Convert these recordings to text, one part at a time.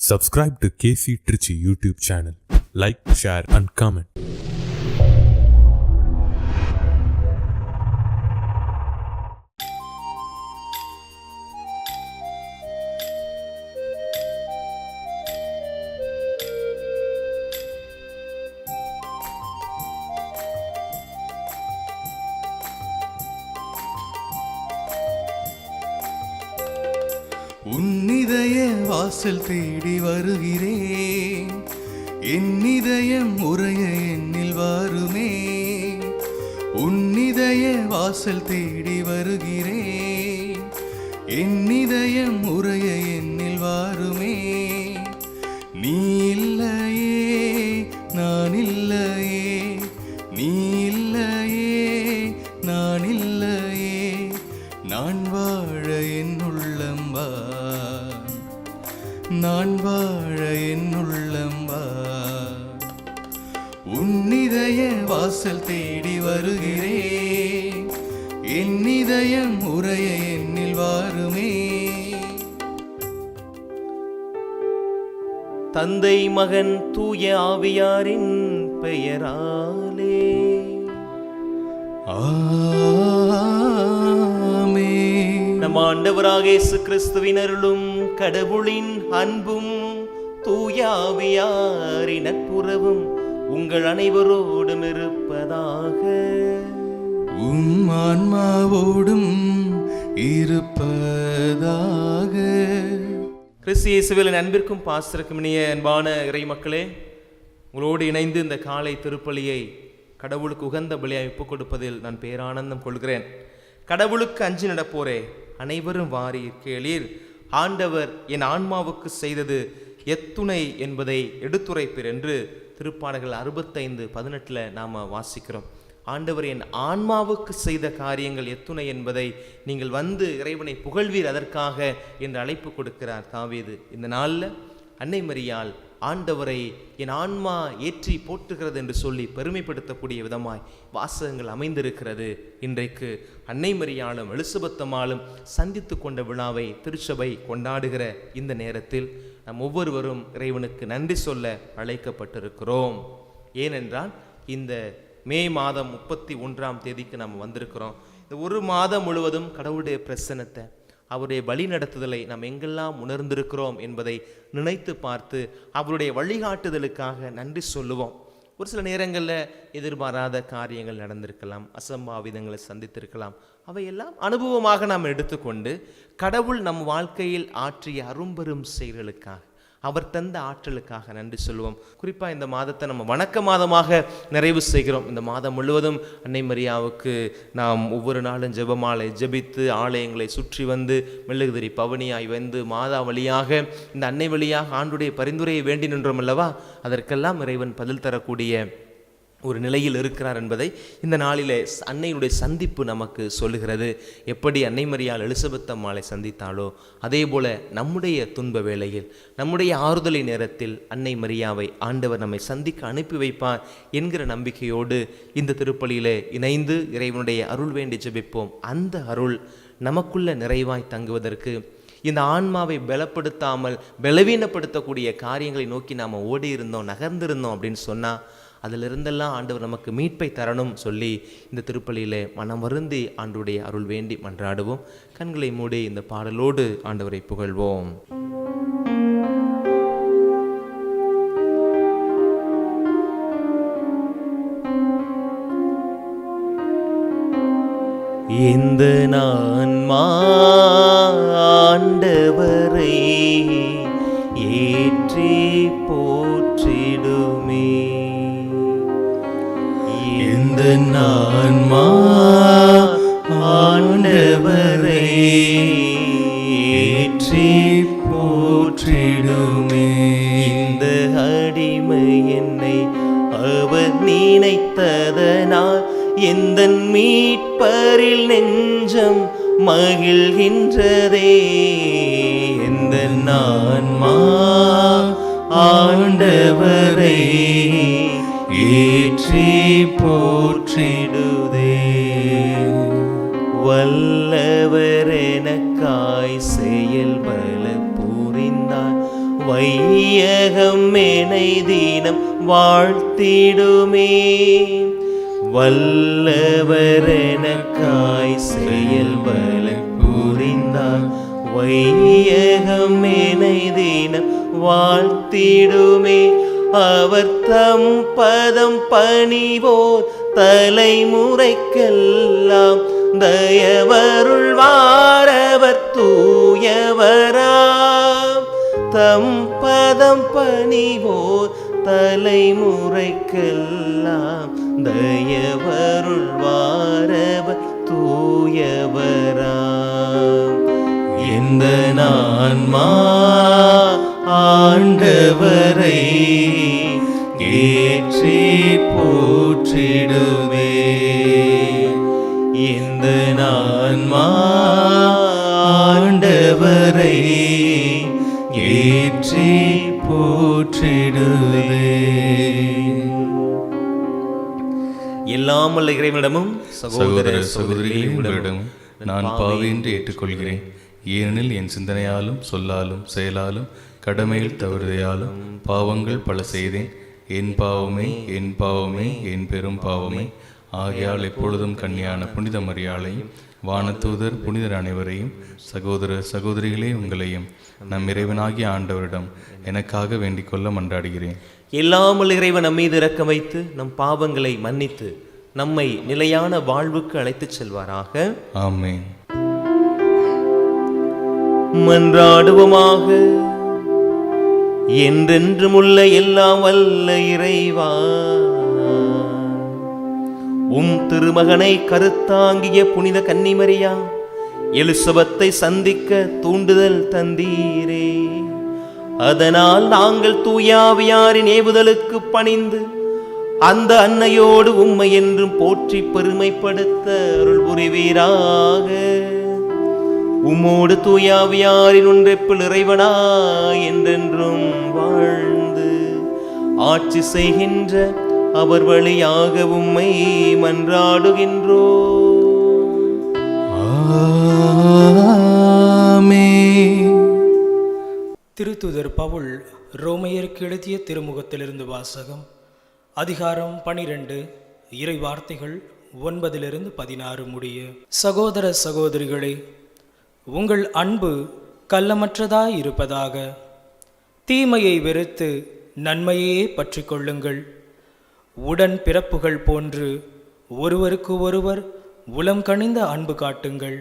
Subscribe to KC Trichy YouTube channel. Like, share and comment. உன்னிதய வாசல் தேடி வருகிறேன், என் இதயம் உறைய என்னில் வாருமே. உன்னிதய வாசல் தேடி வருகிறேன், என் இதயம் உறைய என்னில் வாருமே. நீ இல்லையே நான் இல்லையே, நீ இல்லையே நான் இல்லையே, நான் வாழ என் உள்ளம் வா, நான் வாழ என் உள்ளம் வா. உன்னிதய வாசல் தேடி வருகிறேன், என் இதயம் உறைய என்னில் வாருமே. தந்தை மகன் தூய ஆவியாரின் பெயராலே நம் ஆண்டவராக இயேசு கிறிஸ்துவின் அருளும் கடவுளின் அன்பும் தூய ஆவியாரின் நட்புறவும் உங்கள் அனைவரோடும் இருப்பதாக. உம் ஆன்மாவோடும் இருப்பதாக. கிறிஸ்து இயேசுவின் அன்பிற்கும் பாசத்திற்கும் இனிய அன்பான இறை மக்களே, உங்களோடு இணைந்து இந்த காலை திருப்பலியை கடவுளுக்கு உகந்த பலியாய் ஒப்புக் கொடுப்பதில் நான் பேரானந்தம் கொள்கிறேன். கடவுளுக்கு அஞ்சி நடப்போரே, அனைவரும் வாரீர் கேளீர், ஆண்டவர் என் ஆன்மாவுக்கு செய்தது எத்துணை என்பதை எடுத்துரைப்பீர் என்று திருப்பாடல்கள் 65:18 நாம் வாசிக்கிறோம். ஆண்டவர் என் ஆன்மாவுக்கு செய்த காரியங்கள் எத்துணை என்பதை நீங்கள் வந்து இறைவனை புகழ்வீர் அதற்காக என்று அழைப்பு கொடுக்கிறார் தாவீது. இந்த நாளில் அன்னை மரியாள் ஆண்டவரை என் ஆன்மா ஏற்றி போற்றுகிறது என்று சொல்லி பெருமைப்படுத்தக்கூடிய விதமாய் வாசகங்கள் அமைந்திருக்கிறது. இன்றைக்கு அன்னை மரியாளும் எலிசபெத்தம்மாளும் சந்தித்து கொண்ட விழாவை திருச்சபை கொண்டாடுகிற இந்த நேரத்தில் நாம் ஒவ்வொருவரும் இறைவனுக்கு நன்றி சொல்ல அழைக்கப்பட்டிருக்கிறோம். ஏனென்றால் இந்த மே மாதம் 31ஆம் தேதிக்கு நாம் வந்திருக்கிறோம். இந்த ஒரு மாதம் முழுவதும் கடவுளுடைய பிரசன்னத்தை, அவருடைய வழி நடத்துதலை நாம் எங்கெல்லாம் உணர்ந்திருக்கிறோம் என்பதை நினைத்து பார்த்து அவருடைய வழிகாட்டுதலுக்காக நன்றி சொல்லுவோம். ஒரு சில நேரங்களில் எதிர்பாராத காரியங்கள் நடந்திருக்கலாம், அசம்பாவிதங்களை சந்தித்திருக்கலாம். அவையெல்லாம் அனுபவமாக நாம் எடுத்துக்கொண்டு கடவுள் நம் வாழ்க்கையில் ஆற்றிய அரும்பெரும் செயல்களுக்காக, அவர் தந்த ஆற்றலுக்காக நன்றி சொல்லுவோம். குறிப்பாக இந்த மாதத்தை நம்ம வணக்க மாதமாக நிறைவு செய்கிறோம். இந்த மாதம் முழுவதும் அன்னை மரியாவுக்கு நாம் ஒவ்வொரு நாளும் ஜெபமாலை ஜெபித்து ஆலயங்களை சுற்றி வந்து மெழுகுதிரி பவனியாய் வந்து மாதா வழியாக இந்த அன்னை வழியாக ஆண்டுடைய பரிந்துரையை வேண்டி நின்றோம் அல்லவா? அதற்கெல்லாம் இறைவன் பதில் தரக்கூடிய ஒரு நிலையில் இருக்கிறார் என்பதை இந்த நாளிலே அன்னையுடைய சந்திப்பு நமக்கு சொல்லுகிறது. எப்படி அன்னை மரியாள் எலிசபெத்தம்மாளை சந்தித்தாலோ அதே போல நம்முடைய துன்ப வேளையில், நம்முடைய ஆறுதலை நேரத்தில் அன்னை மரியாவை ஆண்டவர் நம்மை சந்திக்க அனுப்பி வைப்பார் என்கிற நம்பிக்கையோடு இந்த திருப்பலியிலே இணைந்து இறைவனுடைய அருள் வேண்டி ஜெபிப்போம். அந்த அருள் நமக்குள்ள நிறைவாய் தங்குவதற்கு, இந்த ஆன்மாவை பலப்படுத்தாமல் பலவீனப்படுத்தக்கூடிய காரியங்களை நோக்கி நாம் ஓடி இருந்தோம், நகர்ந்திருந்தோம் அப்படின்னு சொன்னால் அதிலிருந்தெல்லாம் ஆண்டவர் நமக்கு மீட்பை தரணும் சொல்லி இந்த திருப்பலியிலே மனம் வருந்தி ஆண்டவருடைய அருள் வேண்டி மன்றாடுவோம். கண்களை மூடி இந்த பாடலோடு ஆண்டவரை புகழ்வோம். இந்த ஆன்மா ஆண்டவரை ஏற்றி போற்றிடுமே, இந்த ஆன்மா ஆண்டவரை ஏற்றி போற்றிடுமே. இந்த அடிமை என்னை அவர் நினைத்ததனால் எந்தன் மீட்பரில் நெஞ்சம் மகிழ்கின்றதே. இந்த ஆன்மா ஆண்டவரை ஏற்றி போற்றிடுதே. வல்லவர் எனக்காய் செயல் பல புரிந்தார், வையகம் மேனை தினம் வாழ்த்திடுமே. வல்லவர் எனக்காய் செயல்பல புரிந்தார், வையகம் மேனை தினம் வாழ்த்திடுமே. அவர் தம் பதம் பணிவோர் தலைமுறைக்கெல்லாம் தயவருள்வாரவர் தூயவராம். தம் பதம் பணிவோர் தலைமுறைக்கெல்லாம் தயவருள்வாரவர் தூயவராம். எந்த ஆன்மா ஆண்டவரை ஏற்றி போற்றிடுவே. எந்த ஆன்மா ஆண்டவரை ஏற்றி போற்றிடுவே. எல்லாம் வல்ல இறைவனிடமும் சகோதர சகோதரிகளே, உங்களிடமும் நான் பாவி என்று ஏற்றுக்கொள்கிறேன். ஏனெனில் என் சிந்தனையாலும் சொல்லாலும் செயலாலும் கடமையில் தவறுதையாலும் பாவங்கள் பல செய்தேன். என் பாவமே என் பாவமே என் பெரும் பாவமே. ஆகையால் எப்பொழுதும் கன்னியான புனித மரியாளையும் வானதூதர் புனிதர் அனைவரையும் சகோதர சகோதரிகளே உங்களையும் நம் இறைவனாகிய ஆண்டவரிடம் எனக்காக வேண்டிக் கொள்ள மன்றாடுகிறேன். எல்லாம் வல்ல இறைவன் நம் மீது இரக்கம் வைத்து நம் பாவங்களை மன்னித்து நம்மை நிலையான வாழ்வுக்கு அழைத்துச் செல்வாராக. ஆமென். மன்றாடுவோமாக. என்றென்றும் உள்ள எல்லாம் வல்ல இறைவா, திருமகனை கருத்தாங்கிய புனித கன்னிமரியா எலிசபெத்தை சந்திக்க தூண்டுதல் தந்தீரே. அதனால் நாங்கள் தூயாவியாரின் ஏவுதலுக்கு பணிந்து அந்த அன்னையோடு உம்மை என்றும் போற்றி பெருமைப்படுத்த அருள் புரிவீராக. உம்மோடு தூயாவியாரின் ஒன்றைப்பில் இறைவனா என்றென்றும் வாழ்ந்து ஆட்சி செய்கின்ற அவர் வழியாக உம்மை மன்றாடுகின்றோம். திருத்தூதர் பவுல் ரோமையருக்கு எழுதிய திருமுகத்திலிருந்து வாசகம். அதிகாரம் 12, இறை வார்த்தைகள் 9-16 முடிய. சகோதர சகோதரிகளே, உங்கள் அன்பு கள்ளமற்றதாய் இருப்பதாக. தீமையை வெறுத்து நன்மையே பற்றி கொள்ளுங்கள். உடன் பிறப்புகள் போன்று ஒருவருக்கு ஒருவர் உளம் கனிந்த அன்பு காட்டுங்கள்.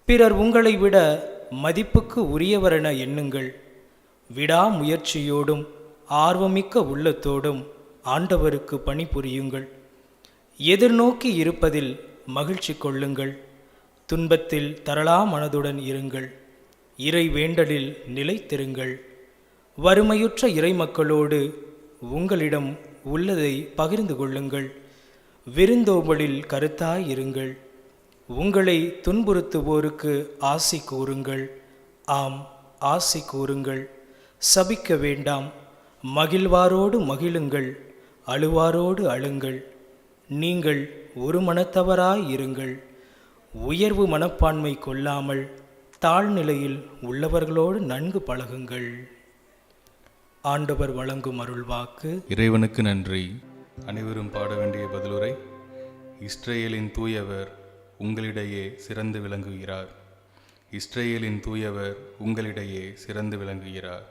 பிறர் உங்களை விட மதிப்புக்கு உரியவரென எண்ணுங்கள். விடாமுயற்சியோடும் ஆர்வமிக்க உள்ளத்தோடும் ஆண்டவருக்கு பணிபுரியுங்கள். எதிர்நோக்கி இருப்பதில் மகிழ்ச்சி கொள்ளுங்கள். துன்பத்தில் தரளா மனதுடன் இருங்கள். இறை வேண்டலில் நிலைத்திருங்கள். வறுமையுற்ற இறை மக்களோடு உங்களிடம் உள்ளதை பகிர்ந்து கொள்ளுங்கள். விருந்தோம்பலில் கருத்தாய் இருங்கள். உங்களை துன்புறுத்துவோருக்கு ஆசி கூறுங்கள். ஆம், ஆசி கூறுங்கள். சபிக்க வேண்டாம். மகிழ்வாரோடு மகிழுங்கள், அழுவாரோடு அழுங்கள். நீங்கள் ஒரு மனத்தவராய் இருங்கள். உயர்வு மனப்பான்மை கொள்ளாமல் தாழ்நிலையில் உள்ளவர்களோடு நன்கு பழகுங்கள். ஆண்டவர் வழங்கும் அருள்வாக்கு. இறைவனுக்கு நன்றி. அனைவரும் பாட வேண்டிய பதிலுரை. இஸ்ரேலின் தூயவர் உங்களிடையே சிறந்து விளங்குகிறார். இஸ்ரேலின் தூயவர் உங்களிடையே சிறந்து விளங்குகிறார்.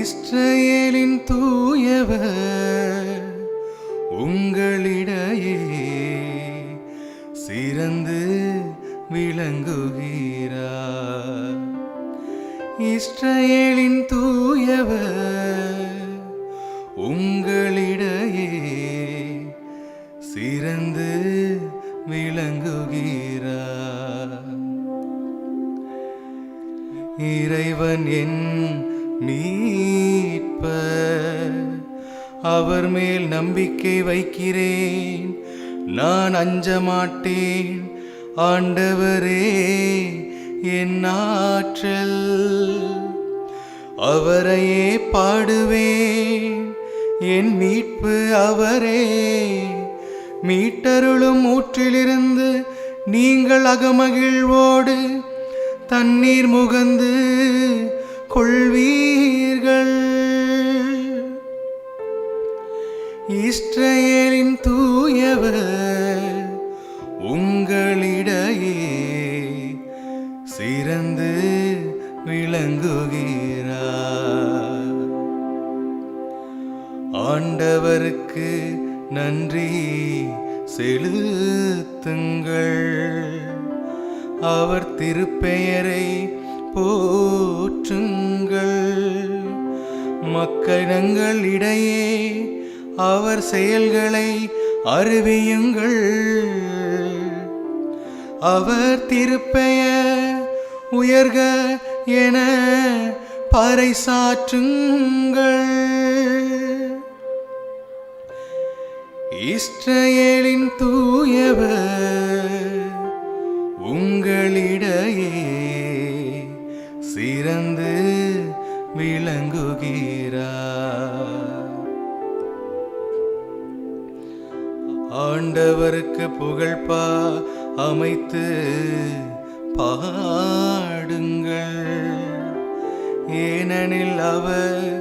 இஸ்ரேலின் தூயவர் உங்களிடையே சிறந்து விளங்குகிறார். இஸ்ரேலின் தூயவர் உங்களிடையே சிறந்து விளங்குகிறார். இறைவன் என் மீட்பர், அவர் மேல் நம்பிக்கை வைக்கிறேன், நான் அஞ்ச மாட்டேன். ஆண்டவரே என் ஆற்றல், அவரையே பாடுவேன். என் மீட்பு அவரே. மீட்டருளும் ஊற்றிலிருந்து நீங்கள் அகமகிழ்வோடு தண்ணீர் முகந்து கொள்வீர்கள். இஸ்ரவேலின் தூயவர் உங்களிடையே சிறந்து விளங்குகிறார். ஆண்டவருக்கு நன்றி செலுத்துங்கள், அவர் திருப்பெயரை போற்றுங்கள். மக்களிடையே அவர் செயல்களை அறிவியுங்கள், அவர் திருப்பெயர் உயர்க என பறைசாற்றுங்கள். இஸ்ரவேலின் தூயவர் உங்களிடையே சிறந்து விளங்குகிறார். ஆண்டவருக்கு புகழ்பா அமைத்து பாடுங்கள், ஏனெனில் அவர்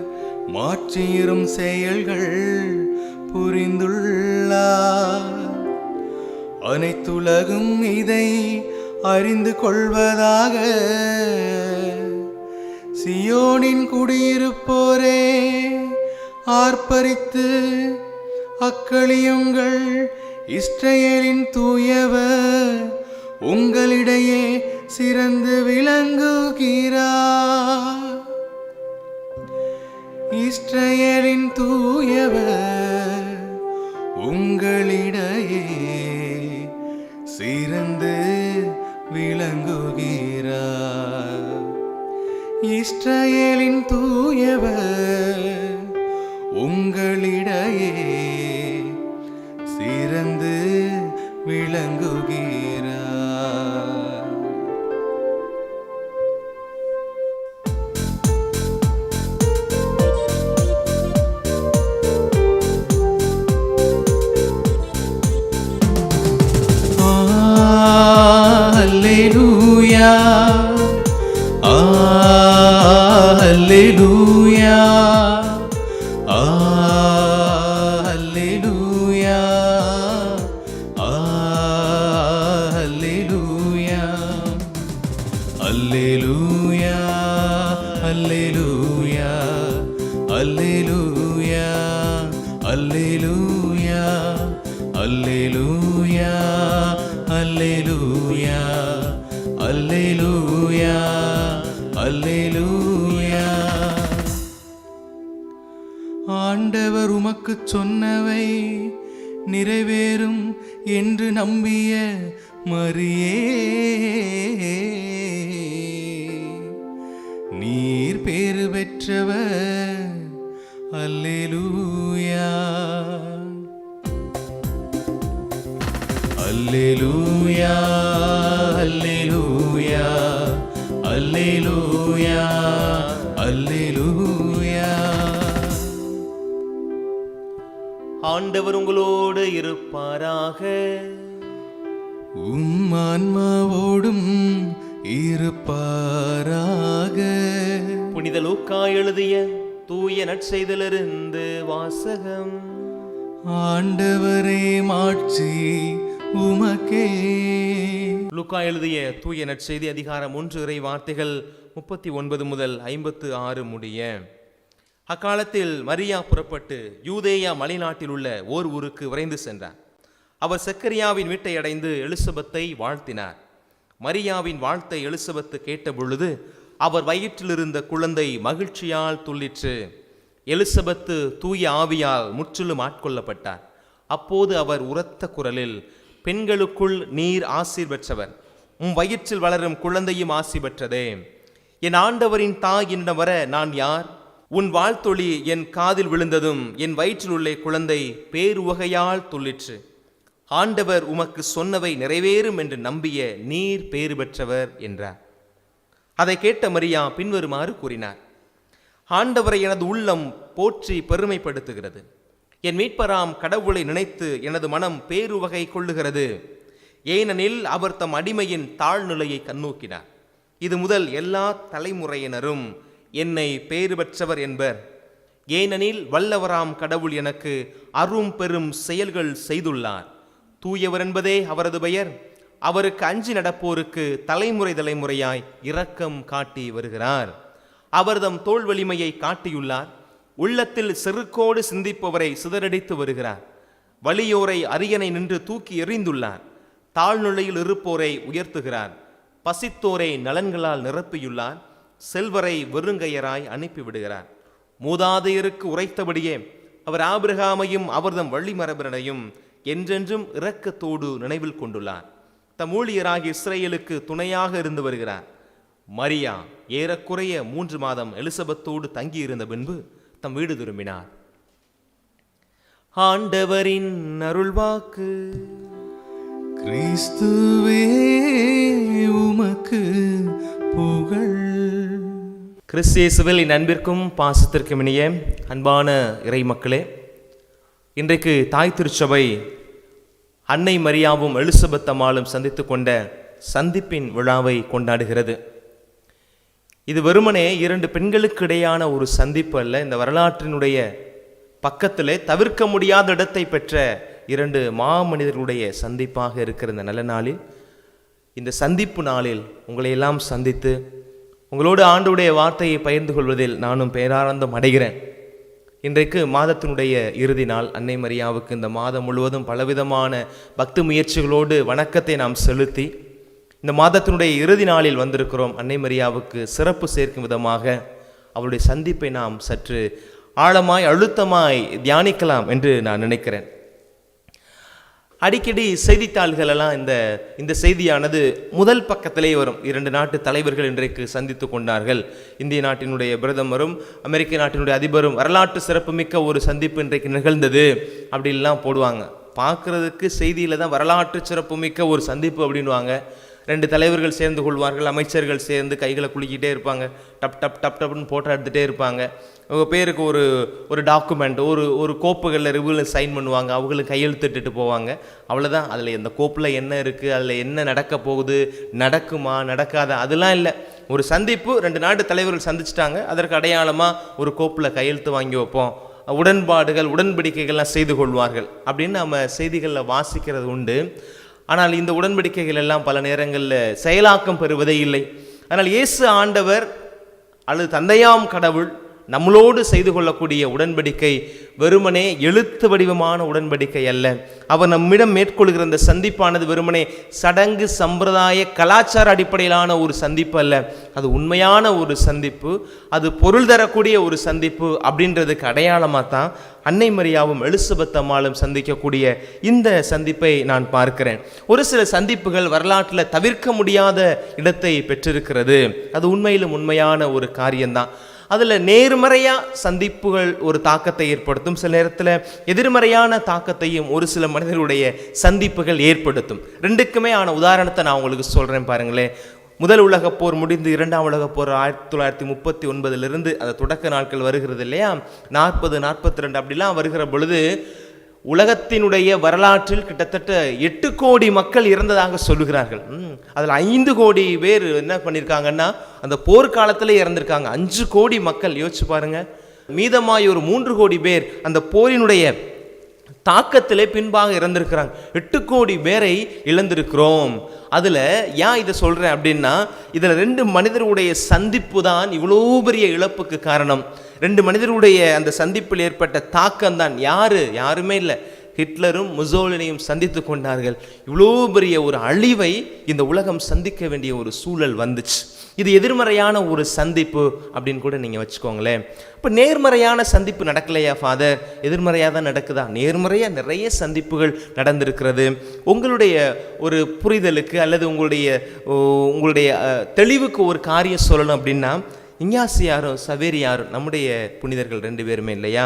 மாற்றியிரும் செயல்கள் புரிந்துள்ளார். அனைத்துலகும் இதை அறிந்து கொள்வதாக. சியோனின் குடியிருப்போரே ஆர்ப்பரித்து அக்களியுங்கள், இஸ்ரவேலின் தூயவர் உங்களிடையே சிறந்து விளங்குகிறார். இஸ்ரவேலின் தூயவர் உங்களிடையே சிறந்து விளங்குகிறார். இஸ்ரவேலின் தூயவர் உங்களிடையே சிறந்து விளங்குகிறார். Alleluia, Alleluia, Alleluia, Alleluia, Alleluia, Alleluia, Alleluia, Alleluia, Alleluia, Alleluia, Alleluia, Alleluia. ஆண்டவர் உமக்குச் சொன்னவை நிறைவேறும் என்று நம்பிய மரியே, நீர் பேறு பெற்றவர். அல்லேலூயா, அல்லேலூயா, அல்லேலூயா, அல்லேலூயா, அல்லேலூயா. ஆண்டவர் உங்களோடு இருப்பாராக. உம் ஆன்மாவோடும் இருப்பாராக. புனித லூக்கா எழுதிய தூய நற்செய்தியிலிருந்து வாசகம். ஆண்டவரே மாட்சி உமக்கே. லூக்கா எழுதிய தூய நற்செய்தி அதிகாரம் 1 இறை வார்த்தைகள் 39 முதல் 56 முடிய. அக்காலத்தில் மரியா புறப்பட்டு யூதேயா மலைநாட்டில் உள்ள ஓர் ஊருக்கு விரைந்து சென்றார். அவர் செக்கரியாவின் வீட்டை அடைந்து எலிசபெத்தை வாழ்த்தினார். மரியாவின் வாழ்த்தை எலிசபெத்து கேட்ட பொழுது அவர் வயிற்றிலிருந்த குழந்தை மகிழ்ச்சியால் துள்ளிற்று. எலிசபெத்து தூய ஆவியால் முற்றிலும் ஆட்கொள்ளப்பட்டார். அப்போது அவர் உரத்த குரலில், பெண்களுக்குள் நீர் ஆசீர் பெற்றவர், உம் வயிற்றில் வளரும் குழந்தையும் ஆசி பெற்றதே. என் ஆண்டவரின் தாய் என்னிடம் வர நான் யார்? உன் வாழ்த்தொளி என் காதில் விழுந்ததும் என் வயிற்றில் உள்ள குழந்தை பேருவகையால் துள்ளிற்று. ஆண்டவர் உமக்கு சொன்னவை நிறைவேறும் என்று நம்பிய நீர் பேறு பெற்றவர் என்றார். அதை கேட்ட மரியா பின்வருமாறு கூறினார்: ஆண்டவரை எனது உள்ளம் போற்றி பெருமைப்படுத்துகிறது. என் மீட்பராம் கடவுளை நினைத்து எனது மனம் பேருவகை கொள்ளுகிறது. ஏனெனில் அவர் தம் அடிமையின் தாழ்நிலையை கண்ணோக்கினார். இது முதல் எல்லா தலைமுறையினரும் என்னை பேறு பெற்றவர் என்பர். ஏனெனில் வல்லவராம் கடவுள் எனக்கு அரும் பெரும் செயல்கள் செய்துள்ளார். தூயவர் என்பதே அவரது பெயர். அவருக்கு அஞ்சி நடப்போருக்கு தலைமுறை தலைமுறையாய் இரக்கம் காட்டி வருகிறார். அவர் தம் தோள் வலிமையை காட்டியுள்ளார். உள்ளத்தில் செருக்கோடு சிந்திப்பவரை சிதறடித்து வருகிறார். வலியோரை அரியணை நின்று தூக்கி எறிந்துள்ளார். தாழ்நிலையில் இருப்போரை உயர்த்துகிறார். பசித்தோரை நலன்களால் நிரப்பியுள்ளார். செல்வரை வெறுங்கையராய் அனுப்பிவிடுகிறார். மூதாதையருக்கு உரைத்தபடியே அவர் ஆபிரகாமையும் அவர்தம் வழிமரபினரையும் என்றென்றும் இரக்கத்தோடு நினைவில் கொண்டுள்ளார். தம் ஊழியராகிய இஸ்ரேலுக்கு துணையாக இருந்து வருகிறார். மரியா ஏறக்குறைய 3 மாதம் எலிசபெத்தோடு தங்கியிருந்த பின்பு தம் வீடு திரும்பினார். ஆண்டவரின் அருள்வாக்கு. கிறிஸ்துவே உமக்கு புகழ். கிறிஸ்து இயேசுவில் என் அன்பிற்கும் பாசத்திற்கும் இனிய அன்பான இறை மக்களே, இன்றைக்கு தாய் திருச்சபை அன்னை மரியாவும் எலிசபெத் அம்மாளும் சந்தித்து கொண்ட சந்திப்பின் விழாவை கொண்டாடுகிறது. இது வெறுமனே 2 பெண்களுக்கு இடையான ஒரு சந்திப்பு அல்ல. இந்த வரலாற்றினுடைய பக்கத்திலே தவிர்க்க முடியாத இடத்தை பெற்ற 2 மாமனிதர்களுடைய சந்திப்பாக இருக்கிற இந்த நல்ல நாளில், இந்த சந்திப்பு நாளில் உங்களை எல்லாம் சந்தித்து உங்களோடு ஆண்டவருடைய வார்த்தையை பகிர்ந்து கொள்வதில் நானும் பேரானந்தம் அடைகிறேன். இன்றைக்கு மாதத்தினுடைய இறுதி நாள். அன்னை மரியாவுக்கு இந்த மாதம் முழுவதும் பலவிதமான பக்தி முயற்சிகளோடு வணக்கத்தை நாம் செலுத்தி இந்த மாதத்தினுடைய இறுதி நாளில் வந்திருக்கிறோம். அன்னை மரியாவுக்கு சிறப்பு சேர்க்கும் விதமாக அவளுடைய சந்திப்பை நாம் சற்று ஆழமாய் அழுத்தமாய் தியானிக்கலாம் என்று நான் நினைக்கிறேன். அடிக்கடி செய்தித்தாள்கள் எல்லாம் இந்த செய்தியானது முதல் பக்கத்திலே வரும். 2 நாட்டு தலைவர்கள் இன்றைக்கு சந்தித்து கொண்டார்கள். இந்திய நாட்டினுடைய பிரதமரும் அமெரிக்க நாட்டினுடைய அதிபரும் வரலாற்று சிறப்புமிக்க ஒரு சந்திப்பு இன்றைக்கு நிகழ்ந்தது அப்படின்லாம் போடுவாங்க. பார்க்குறதுக்கு செய்தியில் தான் வரலாற்று சிறப்புமிக்க ஒரு சந்திப்பு அப்படின்வாங்க. 2 தலைவர்கள் சேர்ந்து கொள்வார்கள். அமைச்சர்கள் சேர்ந்து கைகளை குலுக்கிட்டே இருப்பாங்க. டப் டப் டப் டப்னு ஃபோட்டோ எடுத்துகிட்டே இருப்பாங்க. அவங்க பேருக்கு ஒரு டாக்குமெண்ட் ஒரு கோப்புகளில் ரிவ்யூவில் சைன் பண்ணுவாங்க. அவங்களுக்கு கையெழுத்திட்டு போவாங்க. அவ்வளோதான். அதில் இந்த கோப்பில் என்ன இருக்குது, அதில் என்ன நடக்க போகுது, நடக்குமா நடக்காதா அதெல்லாம் இல்லை. ஒரு சந்திப்பு, 2 நாட்டு தலைவர்கள் சந்திச்சிட்டாங்க. அதற்கு அடையாளமாக ஒரு கோப்பில் கையெழுத்து வாங்கி வைப்போம், உடன்பாடுகள் உடன்படிக்கைகள்லாம் செய்து கொள்வார்கள் அப்படின்னு நம்ம செய்திகளில் வாசிக்கிறது உண்டு. ஆனால் இந்த உடன்படிக்கைகள் எல்லாம் பல நேரங்களில் செயலாக்கம் பெறுவதே இல்லை. ஆனால் இயேசு ஆண்டவர் அல்லது தந்தையாம் கடவுள் நம்மளோடு செய்து கொள்ளக்கூடிய உடன்படிக்கை வெறுமனே எழுத்து வடிவமான உடன்படிக்கை அல்ல. அவர் நம்மிடம் மேற்கொள்கிற இந்த சந்திப்பானது வெறுமனே சடங்கு சம்பிரதாய கலாச்சார அடிப்படையிலான ஒரு சந்திப்பு அல்ல. அது உண்மையான ஒரு சந்திப்பு, அது பொருள் தரக்கூடிய ஒரு சந்திப்பு. அப்படின்றதுக்கு அடையாளமாக தான் அன்னை மரியாவும் எலிசபெத் அம்மாளும் சந்திக்கக்கூடிய இந்த சந்திப்பை நான் பார்க்கிறேன். ஒரு சில சந்திப்புகள் வரலாற்றில் தவிர்க்க முடியாத இடத்தை பெற்றிருக்கிறது. அது உண்மையிலும் உண்மையான ஒரு காரியம்தான். அதில் நேர்மறையாக சந்திப்புகள் ஒரு தாக்கத்தை ஏற்படுத்தும், சில நேரத்தில் எதிர்மறையான தாக்கத்தையும் ஒரு சில மனிதர்களுடைய சந்திப்புகள் ஏற்படுத்தும். 2க்குமே ஆன உதாரணத்தை நான் உங்களுக்கு சொல்கிறேன் பாருங்களேன். முதல் உலகப்போர் முடிந்து 2ஆம் உலகப்போர் 1939 அது தொடக்க நாட்கள் வருகிறது இல்லையா, 40, 42 அப்படிலாம் வருகிற பொழுது உலகத்தினுடைய வரலாற்றில் கிட்டத்தட்ட 8 கோடி மக்கள் இறந்ததாக சொல்லுகிறார்கள். அதில் 5 கோடி பேர் என்ன பண்ணியிருக்காங்கன்னா அந்த போர்க்காலத்தில் இறந்திருக்காங்க. 5 கோடி மக்கள் யோசிச்சு பாருங்க. மீதமாய் ஒரு 3 கோடி பேர் அந்த போரினுடைய தாக்கத்திலே பின்பாக இறந்திருக்கிறாங்க. 8 கோடி பேரை இழந்திருக்கிறோம். அதில் ஏன் இதை சொல்கிறேன் அப்படின்னா, இதில் 2 மனிதருடைய சந்திப்பு தான் இவ்வளோ பெரிய இழப்புக்கு காரணம். 2 மனிதருடைய அந்த சந்திப்பில் ஏற்பட்ட தாக்கம் தான் யாருமே இல்லை. ஹிட்லரும் முசோலினியும் சந்தித்து கொண்டார்கள். இவ்வளோ பெரிய ஒரு அழிவை இந்த உலகம் சந்திக்க வேண்டிய ஒரு சூழல் வந்துச்சு. இது எதிர்மறையான ஒரு சந்திப்பு அப்படின்னு கூட நீங்கள் வச்சுக்கோங்களேன். இப்போ நேர்மறையான சந்திப்பு நடக்கலையா ஃபாதர்? எதிர்மறையாக தான் நடக்குதா? நேர்மறையாக நிறைய சந்திப்புகள் நடந்திருக்கிறது. உங்களுடைய ஒரு புரிதலுக்கு அல்லது உங்களுடைய தெளிவுக்கு ஒரு காரியம் சொல்லணும் அப்படின்னா, இஞ்ஞாசியாரும் சவேரியாரும் நம்முடைய புனிதர்கள் 2 பேருமே இல்லையா?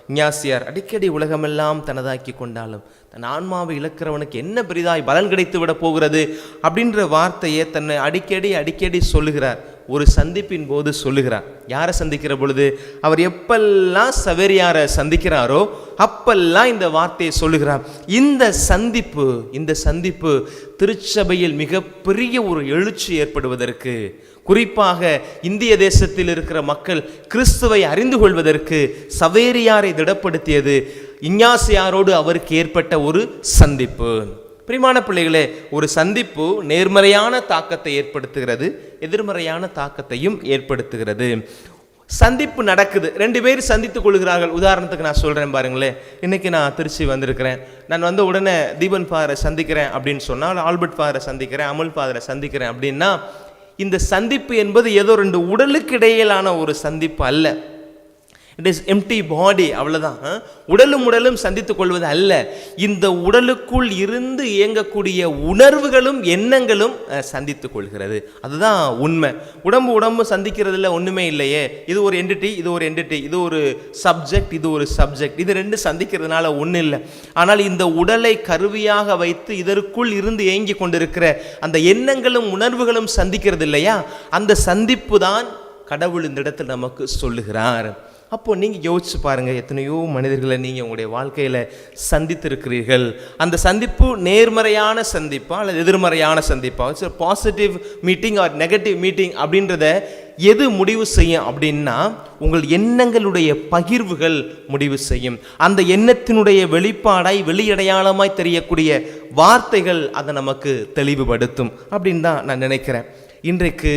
இஞ்ஞாசியார் அடிக்கடி உலகமெல்லாம் தனதாக்கி கொண்டாலும் தன் ஆன்மாவை இழக்கிறவனுக்கு என்ன பெரிதாய் பலன் கிடைத்து விட போகிறது அப்படின்ற வார்த்தையை தன்னை அடிக்கடி சொல்லுகிறார். ஒரு சந்திப்பின் போது சொல்லுகிறார். யாரை சந்திக்கிற பொழுது? அவர் எப்பெல்லாம் சவேரியாரை சந்திக்கிறாரோ அப்பெல்லாம் இந்த வார்த்தையை சொல்லுகிறார். இந்த சந்திப்பு திருச்சபையில் மிகப்பெரிய ஒரு எழுச்சி ஏற்படுவதற்கு, குறிப்பாக இந்திய தேசத்தில் இருக்கிற மக்கள் கிறிஸ்துவை அறிந்து கொள்வதற்கு சவேரியாரை திடப்படுத்தியது இஞ்ஞாசியாரோடு அவருக்கு ஏற்பட்ட ஒரு சந்திப்பு. பிரியமான பிள்ளைகளே, ஒரு சந்திப்பு நேர்மறையான தாக்கத்தை ஏற்படுத்துகிறது, எதிர்மறையான தாக்கத்தையும் ஏற்படுத்துகிறது. சந்திப்பு நடக்குது, 2 பேர் சந்தித்துக் கொள்கிறார்கள். உதாரணத்துக்கு நான் சொல்கிறேன் பாருங்களேன். இன்றைக்கி நான் திருச்சி வந்திருக்கிறேன். நான் வந்த உடனே தீபன் ஃபாதரை சந்திக்கிறேன் அப்படின்னு சொன்னால், ஆல்பர்ட் ஃபாதரை சந்திக்கிறேன், அமல் ஃபாதரை சந்திக்கிறேன் அப்படின்னா, இந்த சந்திப்பு என்பது ஏதோ 2 உடலுக்கு இடையிலான ஒரு சந்திப்பு அல்ல. இட் இஸ் எம்டி பாடி, அவ்வளோதான். உடலும் சந்தித்துக் கொள்வது அல்ல. இந்த உடலுக்குள் இருந்து இயங்கக்கூடிய உணர்வுகளும் எண்ணங்களும் சந்தித்துக் கொள்கிறது. அதுதான் உண்மை. உடம்பு சந்திக்கிறதுல ஒன்றுமே இல்லையே. இது ஒரு என்டிட்டி, இது ஒரு என்டிட்டி, இது ஒரு சப்ஜெக்ட், இது ஒரு சப்ஜெக்ட், இது 2 சந்திக்கிறதுனால ஒன்றும் இல்லை. ஆனால் இந்த உடலை கருவியாக வைத்து இதற்குள் இருந்து இயங்கி கொண்டிருக்கிற அந்த எண்ணங்களும் உணர்வுகளும் சந்திக்கிறது இல்லையா? அந்த சந்திப்பு தான் கடவுள் இந்த இடத்தில் நமக்கு சொல்லுகிறார். அப்போ நீங்கள் யோசிச்சு பாருங்கள், எத்தனையோ மனிதர்களை நீங்கள் உங்களுடைய வாழ்க்கையில் சந்தித்திருக்கிறீர்கள். அந்த சந்திப்பு நேர்மறையான சந்திப்பா அல்லது எதிர்மறையான சந்திப்பா? It's positive meeting or negative meeting அப்படின்றத எது முடிவு செய்யும் அப்படின்னா, உங்கள் எண்ணங்களுடைய பகிர்வுகள் முடிவு செய்யும். அந்த எண்ணத்தினுடைய வெளிப்பாடாய் வெளியடையாளமாய் தெரியக்கூடிய வார்த்தைகள் அதை நமக்கு தெளிவுபடுத்தும் அப்படின்னு தான் நான் நினைக்கிறேன். இன்றைக்கு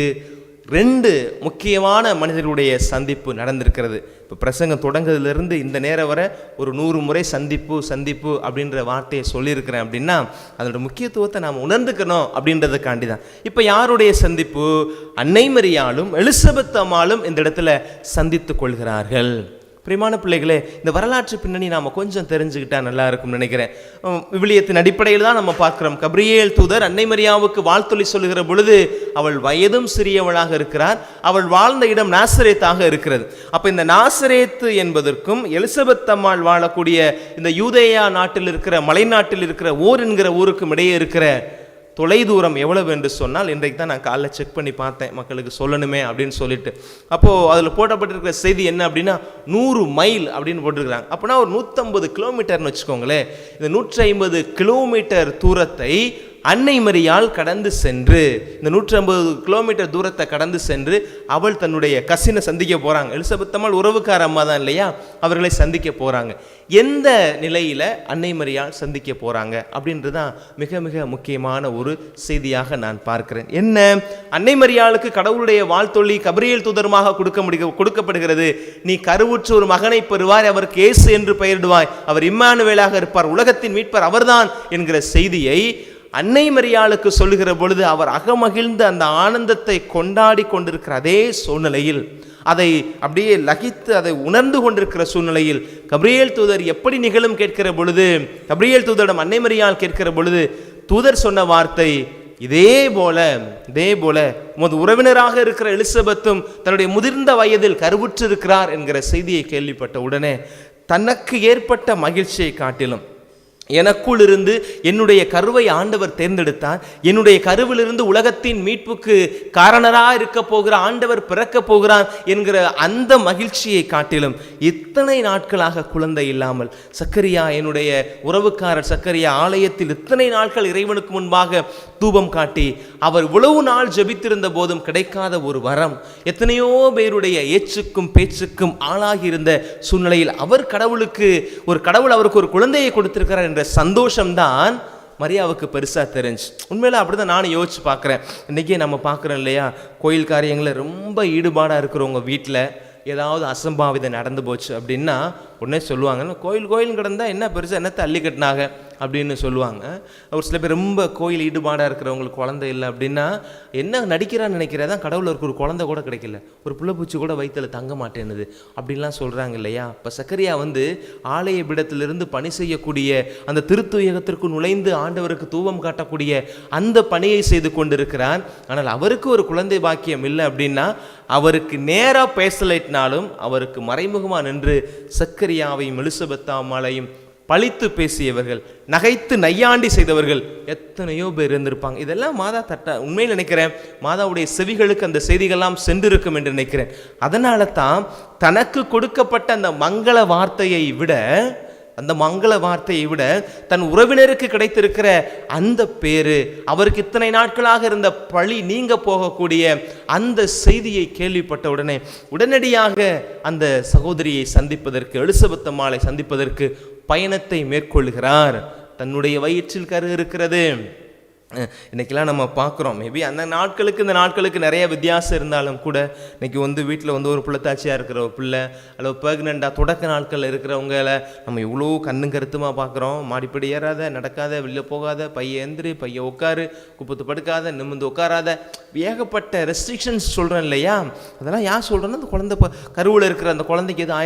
2 முக்கியமான மனிதர்களுடைய சந்திப்பு நடந்திருக்கிறது. இப்போ பிரசங்கம் தொடங்குறதுலேருந்து இந்த நேரம் வரை ஒரு 100 முறை சந்திப்பு அப்படின்ற வார்த்தையை சொல்லியிருக்கிறேன். அப்படின்னா அதோட முக்கியத்துவத்தை நாம் உணர்ந்துக்கணும் அப்படின்றதுக்காண்டி தான். இப்போ யாருடைய சந்திப்பு? அன்னை மரியாளும் எலிசபெத் அம்மாளும் இந்த இடத்துல சந்தித்து கொள்கிறார்கள். பிரியமான பிள்ளைகளே, இந்த வரலாற்று பின்னணி நாம் கொஞ்சம் தெரிஞ்சுக்கிட்டா நல்லா இருக்கும்னு நினைக்கிறேன். விவிலியத்தின் அடிப்படையில் தான் நம்ம பார்க்கிறோம். கபிரியேல் தூதர் அன்னை மரியாவுக்கு வாழ்த்தொலி சொல்லுகிற பொழுது அவள் வயதும் சிறியவளாக இருக்கிறார். அவள் வாழ்ந்த இடம் நாசரேத்தாக இருக்கிறது. அப்போ இந்த நாசரேத்து என்பதற்கும் எலிசபெத் அம்மாள் வாழக்கூடிய இந்த யூதேயா நாட்டில் இருக்கிற மலைநாட்டில் இருக்கிற ஓர் என்கிற ஊருக்கும் இடையே இருக்கிற தொலைதூரம் எவ்வளவு என்று சொன்னால், இன்றைக்கு தான் நான் காலைல செக் பண்ணி பார்த்தேன், மக்களுக்கு சொல்லணுமே அப்படின்னு சொல்லிட்டு. அப்போது அதில் போட்டப்பட்டிருக்கிற செய்தி என்ன அப்படின்னா 100 மைல் அப்படின்னு போட்டிருக்கிறாங்க. அப்படின்னா ஒரு 150 கிலோமீட்டர்னு வச்சுக்கோங்களேன். இந்த 150 கிலோமீட்டர் தூரத்தை அன்னை மரியாள் கடந்து சென்று, இந்த 150 கிலோமீட்டர் தூரத்தை கடந்து சென்று அவள் தன்னுடைய கசினை சந்திக்க போகிறாங்க. எலிசபெத் அம்மாள் உறவுக்கார அம்மா தான் இல்லையா? அவர்களை சந்திக்க போகிறாங்க. எந்த நிலையில் அன்னை மரியாள் சந்திக்க போகிறாங்க அப்படின்றது தான் மிக மிக முக்கியமான ஒரு செய்தியாக நான் பார்க்கிறேன். என்ன? அன்னை மரியாளுக்கு கடவுளுடைய வாழ்த்தொலி கபிரியேல் தூதருமாக கொடுக்கப்படுகிறது. நீ கருவுற்று ஒரு மகனை பெறுவாய், அவருக்கு இயேசு என்று பெயரிடுவாய், அவர் இம்மானுவேலாக இருப்பார், உலகத்தின் மீட்பர் அவர்தான் என்கிற செய்தியை அன்னை மரியாளுக்கு சொல்லுகிற பொழுது அவர் அகமகிழ்ந்து அந்த ஆனந்தத்தை கொண்டாடி கொண்டிருக்கிற அதே சூழ்நிலையில், அதை அப்படியே லகித்து அதை உணர்ந்து கொண்டிருக்கிற சூழ்நிலையில் கபிரியேல் தூதர் எப்படி நிகழும் கேட்கிற பொழுது, கபிரியேல் தூதரிடம் அன்னை மரியாள் கேட்கிற பொழுது தூதர் சொன்ன வார்த்தை இதே போல உமது உறவினராக இருக்கிற எலிசபெத்தும் தன்னுடைய முதிர்ந்த வயதில் கருவுற்று இருக்கிறார் என்கிற செய்தியை கேள்விப்பட்ட உடனே தனக்கு ஏற்பட்ட மகிழ்ச்சியை காட்டிலும், எனக்குள் இருந்து என்னுடைய கருவை ஆண்டவர் தேர்ந்தெடுத்தார், என்னுடைய கருவிலிருந்து உலகத்தின் மீட்புக்கு காரணராக இருக்க போகிற ஆண்டவர் பிறக்க போகிறார் என்கிற அந்த மகிழ்ச்சியை காட்டிலும், இத்தனை நாட்களாக குழந்தை இல்லாமல் சக்கரியா, என்னுடைய உறவுக்காரர் சக்கரியா ஆலயத்தில் இத்தனை நாட்கள் இறைவனுக்கு முன்பாக தூபம் காட்டி அவர் இவ்வளவு நாள் ஜெபித்திருந்த போதும் கிடைக்காத ஒரு வரம், எத்தனையோ பேருடைய ஏச்சுக்கும் பேச்சுக்கும் ஆளாகி இருந்த சூழ்நிலையில் கடவுள் அவருக்கு ஒரு குழந்தையை கொடுத்திருக்கிறார் என்ற சந்தோஷம்தான் மரியாவுக்கு பெருசாக தெரிஞ்சு. உண்மையில அப்படிதான் நானும் யோசிச்சு பார்க்குறேன். இன்றைக்கே நம்ம பார்க்குறோம் இல்லையா, கோயில் காரியங்களில் ரொம்ப ஈடுபாடாக இருக்கிறவங்க வீட்டில் ஏதாவது அசம்பாவிதம் நடந்து போச்சு அப்படின்னா உடனே சொல்லுவாங்க, கோயில் கிடந்தா என்ன பெருசாக என்னத்தை அள்ளி கட்டினாங்க அப்படின்னு சொல்லுவாங்க. ஒரு சில பேர் ரொம்ப கோயில் ஈடுபாடாக இருக்கிறவங்களுக்கு குழந்தை இல்லை அப்படின்னா என்ன நடிக்கிறான்னு நினைக்கிறதான், கடவுளுக்கு ஒரு குழந்தை கூட கிடைக்கல, ஒரு புள்ளப்பூச்சி கூட வயிற்றில் தங்க மாட்டேன்னுது அப்படின்லாம் சொல்கிறாங்க இல்லையா. இப்போ சக்கரியா ஆலய பீடத்திலிருந்து பணி செய்யக்கூடிய அந்த திருத்துயகத்திற்கு நுழைந்து ஆண்டவருக்கு தூபம் காட்டக்கூடிய அந்த பணியை செய்து கொண்டிருக்கிறார். ஆனால் அவருக்கு ஒரு குழந்தை பாக்கியம் இல்லை அப்படின்னா, அவருக்கு நேராக பேசலைட்னாலும் அவருக்கு மறைமுகமாக நின்று சக்கரியாவையும் எலிசபெத் அம்மாளையும் பழித்து பேசியவர்கள், நகைத்து நையாண்டி செய்தவர்கள் எத்தனையோ பேர் இருந்திருப்பாங்க. இதெல்லாம் மாதா உண்மையில் நினைக்கிறேன் மாதாவுடைய செவிகளுக்கு அந்த செய்திகள்லாம் சென்றிருக்கும் என்று நினைக்கிறேன். அதனால தான் தனக்கு கொடுக்கப்பட்ட அந்த மங்கள வார்த்தையை விட தன் உறவினருக்கு கிடைத்திருக்கிற அந்த பேரு, அவருக்கு இத்தனை நாட்களாக இருந்த பழி நீங்க போகக்கூடிய அந்த செய்தியை கேள்விப்பட்ட உடனடியாக அந்த சகோதரியை சந்திப்பதற்கு, எலிசபெத் அம்மாளை சந்திப்பதற்கு பயணத்தை மேற்கொள்கிறார். தன்னுடைய வயிற்றில் கரு இருக்கிறது. இன்றைக்கெல்லாம் நம்ம பார்க்குறோம், மேபி அந்த நாட்களுக்கு இந்த நாட்களுக்கு நிறைய வித்தியாசம் இருந்தாலும் கூட இன்றைக்கி வீட்டில் ஒரு புள்ளத்தாச்சியாக இருக்கிற ஒரு பிள்ளை அல்லது ப்ரெக்னெண்ட்டாக தொடக்க நாட்களில் இருக்கிறவங்கள நம்ம இவ்வளோ கண்ணும் கருத்துமாக பார்க்குறோம். மாடிப்படி ஏறாத, நடக்காத, வெளில போகாத, பைய எந்திரி, பைய உட்காரு, குப்பத்து படுக்காத, நிமிந்து உட்காராத, ஏகப்பட்ட ரெஸ்ட்ரிக்ஷன்ஸ் சொல்கிறேன் இல்லையா? அதெல்லாம் யார் சொல்கிறேன்னா அந்த குழந்தை கருவில் இருக்கிற அந்த குழந்தைக்கு எதுவும்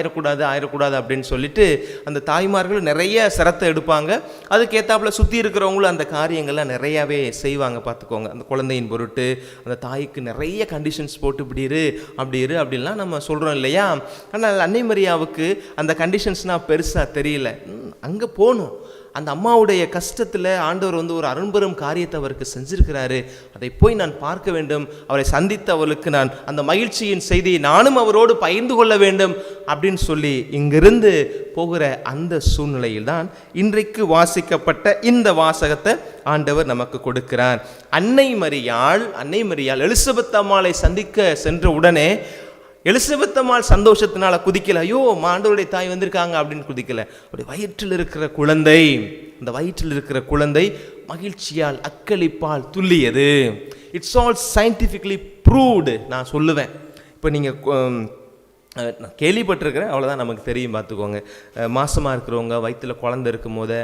ஆயிடக்கூடாது அப்படின்னு சொல்லிட்டு அந்த தாய்மார்கள் நிறைய சிரத்தை எடுப்பாங்க. அதுக்கேற்றாப்புல சுற்றி இருக்கிறவங்களும் அந்த காரியங்கள்லாம் நிறையாவே செய்வாங்க. பார்த்துக்கோங்க, அந்த குழந்தையின் பொருட்டு அந்த தாய்க்கு நிறைய கண்டிஷன்ஸ் போட்டு அப்படி இரு அப்படின்லாம் நம்ம சொல்கிறோம் இல்லையா? ஆனால் அன்னை மரியாவுக்கு அந்த கண்டிஷன்ஸ்னால் பெருசாக தெரியல. அங்கே போகணும், அந்த அம்மாவுடைய கஷ்டத்தில் ஆண்டவர் ஒரு அரும்பெரும் காரியத்தை அவருக்கு செஞ்சிருக்கிறாரு, அதை போய் நான் பார்க்க வேண்டும், அவரை சந்தித்து அவளுக்கு நான் அந்த மகிழ்ச்சியின் செய்தியை நானும் அவரோடு பகிர்ந்து கொள்ள வேண்டும் அப்படின்னு சொல்லி இங்கிருந்து போகிற அந்த சூழ்நிலையில் தான் இன்றைக்கு வாசிக்கப்பட்ட இந்த வாசகத்தை ஆண்டவர் நமக்கு கொடுக்கிறார். அன்னை மரியாள் எலிசபெத் அம்மாளை சந்திக்க சென்ற உடனே எலிசபெத் அம்மாள் சந்தோஷத்தினால குதிக்கல, ஐயோ ஆண்டவருடைய தாய் வந்திருக்காங்க அப்படின்னு குதிக்கல. அப்படி வயிற்றில் இருக்கிற குழந்தை மகிழ்ச்சியால் அக்களிப்பால் துள்ளியது. It's all scientifically proved. நான் சொல்லுவேன், இப்போ நீங்கள் நான் கேள்விப்பட்டிருக்கிறேன், அவ்வளோதான் நமக்கு தெரியும். பார்த்துக்கோங்க, மாசமாக இருக்கிறவங்க, வயிற்றில் குழந்தை இருக்கும் போது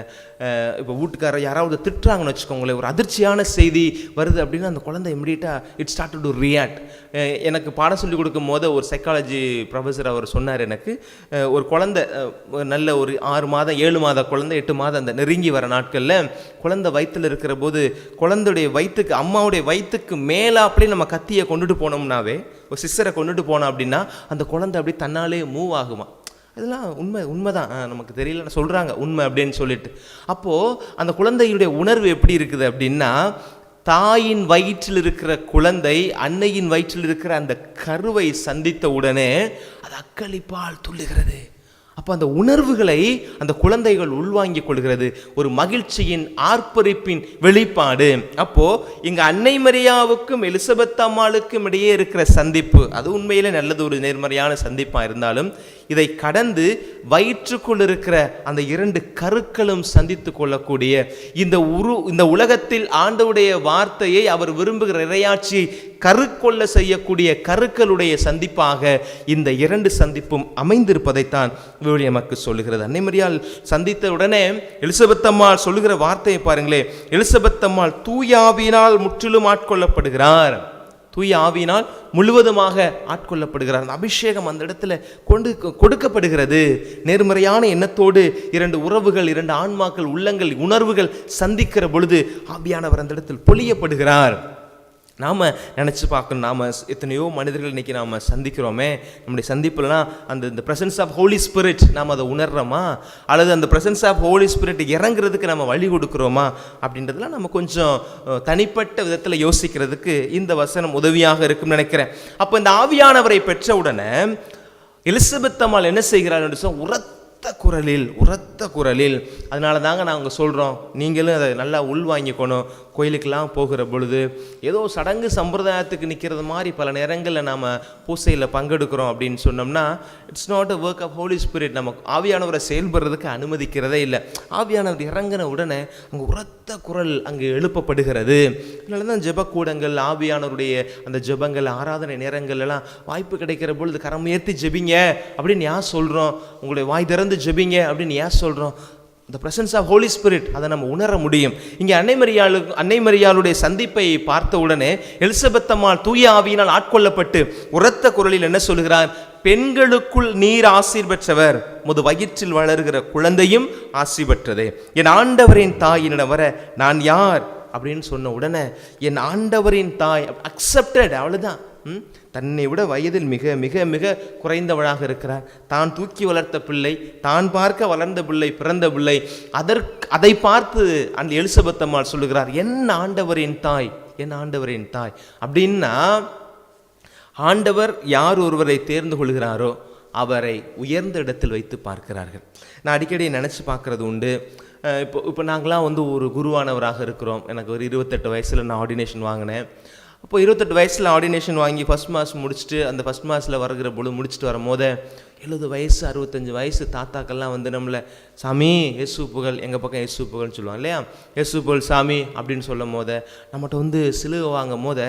இப்போ வீட்டுக்காரர் யாராவது திட்டுறாங்கன்னு வச்சுக்கோங்களேன், ஒரு அதிர்ச்சியான செய்தி வருது அப்படின்னா அந்த குழந்தை இமிடியேட்டாக இட் ஸ்டார்ட் டு ரியாக்ட். எனக்கு பாடம் சொல்லி கொடுக்கும் போது ஒரு சைக்காலஜி ப்ரொஃபஸர் அவர் சொன்னார், எனக்கு ஒரு குழந்தை நல்ல ஒரு 6 மாதம் 7 மாத குழந்தை 8 மாதம் அந்த நெருங்கி வர நாட்களில் குழந்தை வயிற்றில் இருக்கிற போது குழந்தையுடைய வயிற்றுக்கு, அம்மாவுடைய வயிற்றுக்கு மேலே அப்படியே நம்ம கத்தியை கொண்டுட்டு போனோம்னாவே, ஒரு சிஸ்டரை கொண்டுட்டு போனோம் அப்படின்னா அந்த குழந்தை அப்படி தன்னாலே மூவ் ஆகுமா. இதெல்லாம் உண்மைதான், நமக்கு தெரியல சொல்கிறாங்க உண்மை அப்படின்னு சொல்லிட்டு. அப்போது அந்த குழந்தையுடைய உணர்வு எப்படி இருக்குது அப்படின்னா, தாயின் வயிற்றில் இருக்கிற குழந்தை அன்னையின் வயிற்றில் இருக்கிற அந்த கருவை சந்தித்த உடனே அது அக்களிப்பால் துள்ளுகிறது. அப்போ அந்த உணர்வுகளை அந்த குழந்தைகள் உள்வாங்கிக் கொள்கிறது, ஒரு மகிழ்ச்சியின் ஆர்ப்பரிப்பின் வெளிப்பாடு. அப்போ இங்க அன்னை மரியாவுக்கும் எலிசபெத் அம்மாளுக்கும் இடையே இருக்கிற சந்திப்பு அது உண்மையிலே நல்லது, ஒரு நேர்மறையான சந்திப்பா இருந்தாலும் இதை கடந்து வயிற்றுக்குள் இருக்கிற அந்த 2 கருக்களும் சந்தித்து கொள்ளக்கூடிய இந்த உலகத்தில் ஆண்டவருடைய வார்த்தையை அவர் விரும்புகிற இறையாட்சியை கருக்கொள்ள செய்யக்கூடிய கருக்களுடைய சந்திப்பாக இந்த 2 சந்திப்பும் அமைந்திருப்பதைத்தான் நமக்கு சொல்லுகிறது. அன்னை மரியாள் சந்தித்த உடனே எலிசபெத் அம்மாள் சொல்லுகிற வார்த்தையை பாருங்களேன். எலிசபெத் அம்மாள் தூய ஆவியினால் முற்றிலும் ஆட்கொள்ளப்படுகிறார். தூய ஆவியினால் முழுவதுமாக ஆட்கொள்ளப்படுகிறார். அந்த அபிஷேகம் அந்த இடத்துல கொடுக்கப்படுகிறது. நேர்மறையான எண்ணத்தோடு 2 உறவுகள், 2 ஆன்மாக்கள், உள்ளங்கள், உணர்வுகள் சந்திக்கிற பொழுது ஆவியானவர் அந்த இடத்தில் பொழியப்படுகிறார். நாம் நினச்சி பார்க்கணும், நாம் எத்தனையோ மனிதர்கள் இன்றைக்கி நாம் சந்திக்கிறோமே, நம்முடைய சந்திப்புலாம் இந்த ப்ரெசன்ஸ் ஆஃப் ஹோலி ஸ்பிரிட் நாம் அதை உணர்றோமா, அல்லது அந்த ப்ரெசன்ஸ் ஆஃப் ஹோலி ஸ்பிரிட் இறங்குறதுக்கு நம்ம வழி கொடுக்குறோமா அப்படின்றதுலாம் நம்ம கொஞ்சம் தனிப்பட்ட விதத்தில் யோசிக்கிறதுக்கு இந்த வசனம் உதவியாக இருக்கும்னு நினைக்கிறேன். அப்போ இந்த ஆவியானவரை பெற்ற உடனே எலிசபெத் அம்மாள் என்ன செய்கிறார் என்று சொன்னால் உரத்த குரலில் அதனால தாங்க நாங்கள் சொல்கிறோம், நீங்களும் அதை நல்லா உள்வாங்கிக்கணும். கோயிலுக்கெல்லாம் போகிற பொழுது ஏதோ சடங்கு சம்பிரதாயத்துக்கு நிற்கிறது மாதிரி பல நேரங்களில் நாம் பூசையில் பங்கெடுக்கிறோம் அப்படின்னு சொன்னோம்னா it's not a work of Holy Spirit. நமக்கு ஆவியானவரை செயல்படுறதுக்கு அனுமதிக்கிறதே இல்லை. ஆவியானவர் இறங்கின உடனே அங்கே உரத்த குரல் அங்கே எழுப்பப்படுகிறது. அதனால தான் ஜெபக்கூடங்கள், ஆவியானவருடைய அந்த ஜெபங்கள், ஆராதனை நேரங்கள்லாம் வாய்ப்பு கிடைக்கிற பொழுது கரம் உயர்த்தி ஜெபிங்க அப்படின்னு யார் சொல்கிறோம், உங்களுடைய வாய் திறந்து ஜெபிங்க அப்படின்னு யார் சொல்கிறோம். the presence of Holy Spirit அதை நம்ம உணர முடியும். இங்கே அன்னை மரியாளுடைய சந்திப்பை பார்த்த உடனே எலிசபெத் அம்மாள் தூய ஆவியினால் ஆட்கொள்ளப்பட்டு உரத்த குரலில் என்ன சொல்கிறார்? பெண்களுக்குள் நீர் ஆசீர் பெற்றவர், முது வயிற்றில் வளர்கிற குழந்தையும் ஆசீர் பெற்றதே. என் ஆண்டவரின் தாயினிடம் வர நான் யார் அப்படின்னு சொன்ன உடனே என் ஆண்டவரின் தாய் அக்செப்டட், அவ்வளவுதான். தன்னை விட வயதில் மிக மிக மிக குறைந்தவளாக இருக்கிறார். தான் தூக்கி வளர்த்த பிள்ளை, தான் பார்க்க வளர்ந்த பிள்ளை, பிறந்த பிள்ளை, அதை பார்த்து அந்த எலிசபெத் அம்மாள் சொல்லுகிறார், என் ஆண்டவரின் தாய், என் ஆண்டவரின் தாய். அப்படின்னா ஆண்டவர் யார் ஒருவரை தேர்ந்து கொள்கிறாரோ அவரை உயர்ந்த இடத்தில் வைத்து பார்க்கிறார்கள். நான் அடிக்கடி நினச்சி பார்க்குறது உண்டு. இப்போ நாங்களாம் ஒரு குருவானவராக இருக்கிறோம். எனக்கு ஒரு 28 வயசில் நான் ஆர்டினேஷன் வாங்கினேன். அப்போ 28 வயசில் ஆர்டினேஷன் வாங்கி ஃபஸ்ட் மாஸ் முடிச்சுட்டு, அந்த ஃபஸ்ட் மாஸில் வருகிற பொழுது முடிச்சுட்டு வரும்போது 70 வயசு 65 வயசு தாத்தாக்கள்லாம் நம்மளை சாமி இயேசு புகழ், எங்கள் பக்கம் இயேசு புகழ்னு சொல்லுவாங்க இல்லையா, இயேசு புகழ் சாமி அப்படின்னு சொல்லும் போது நம்மகிட்ட சிலுவை வாங்கும் போது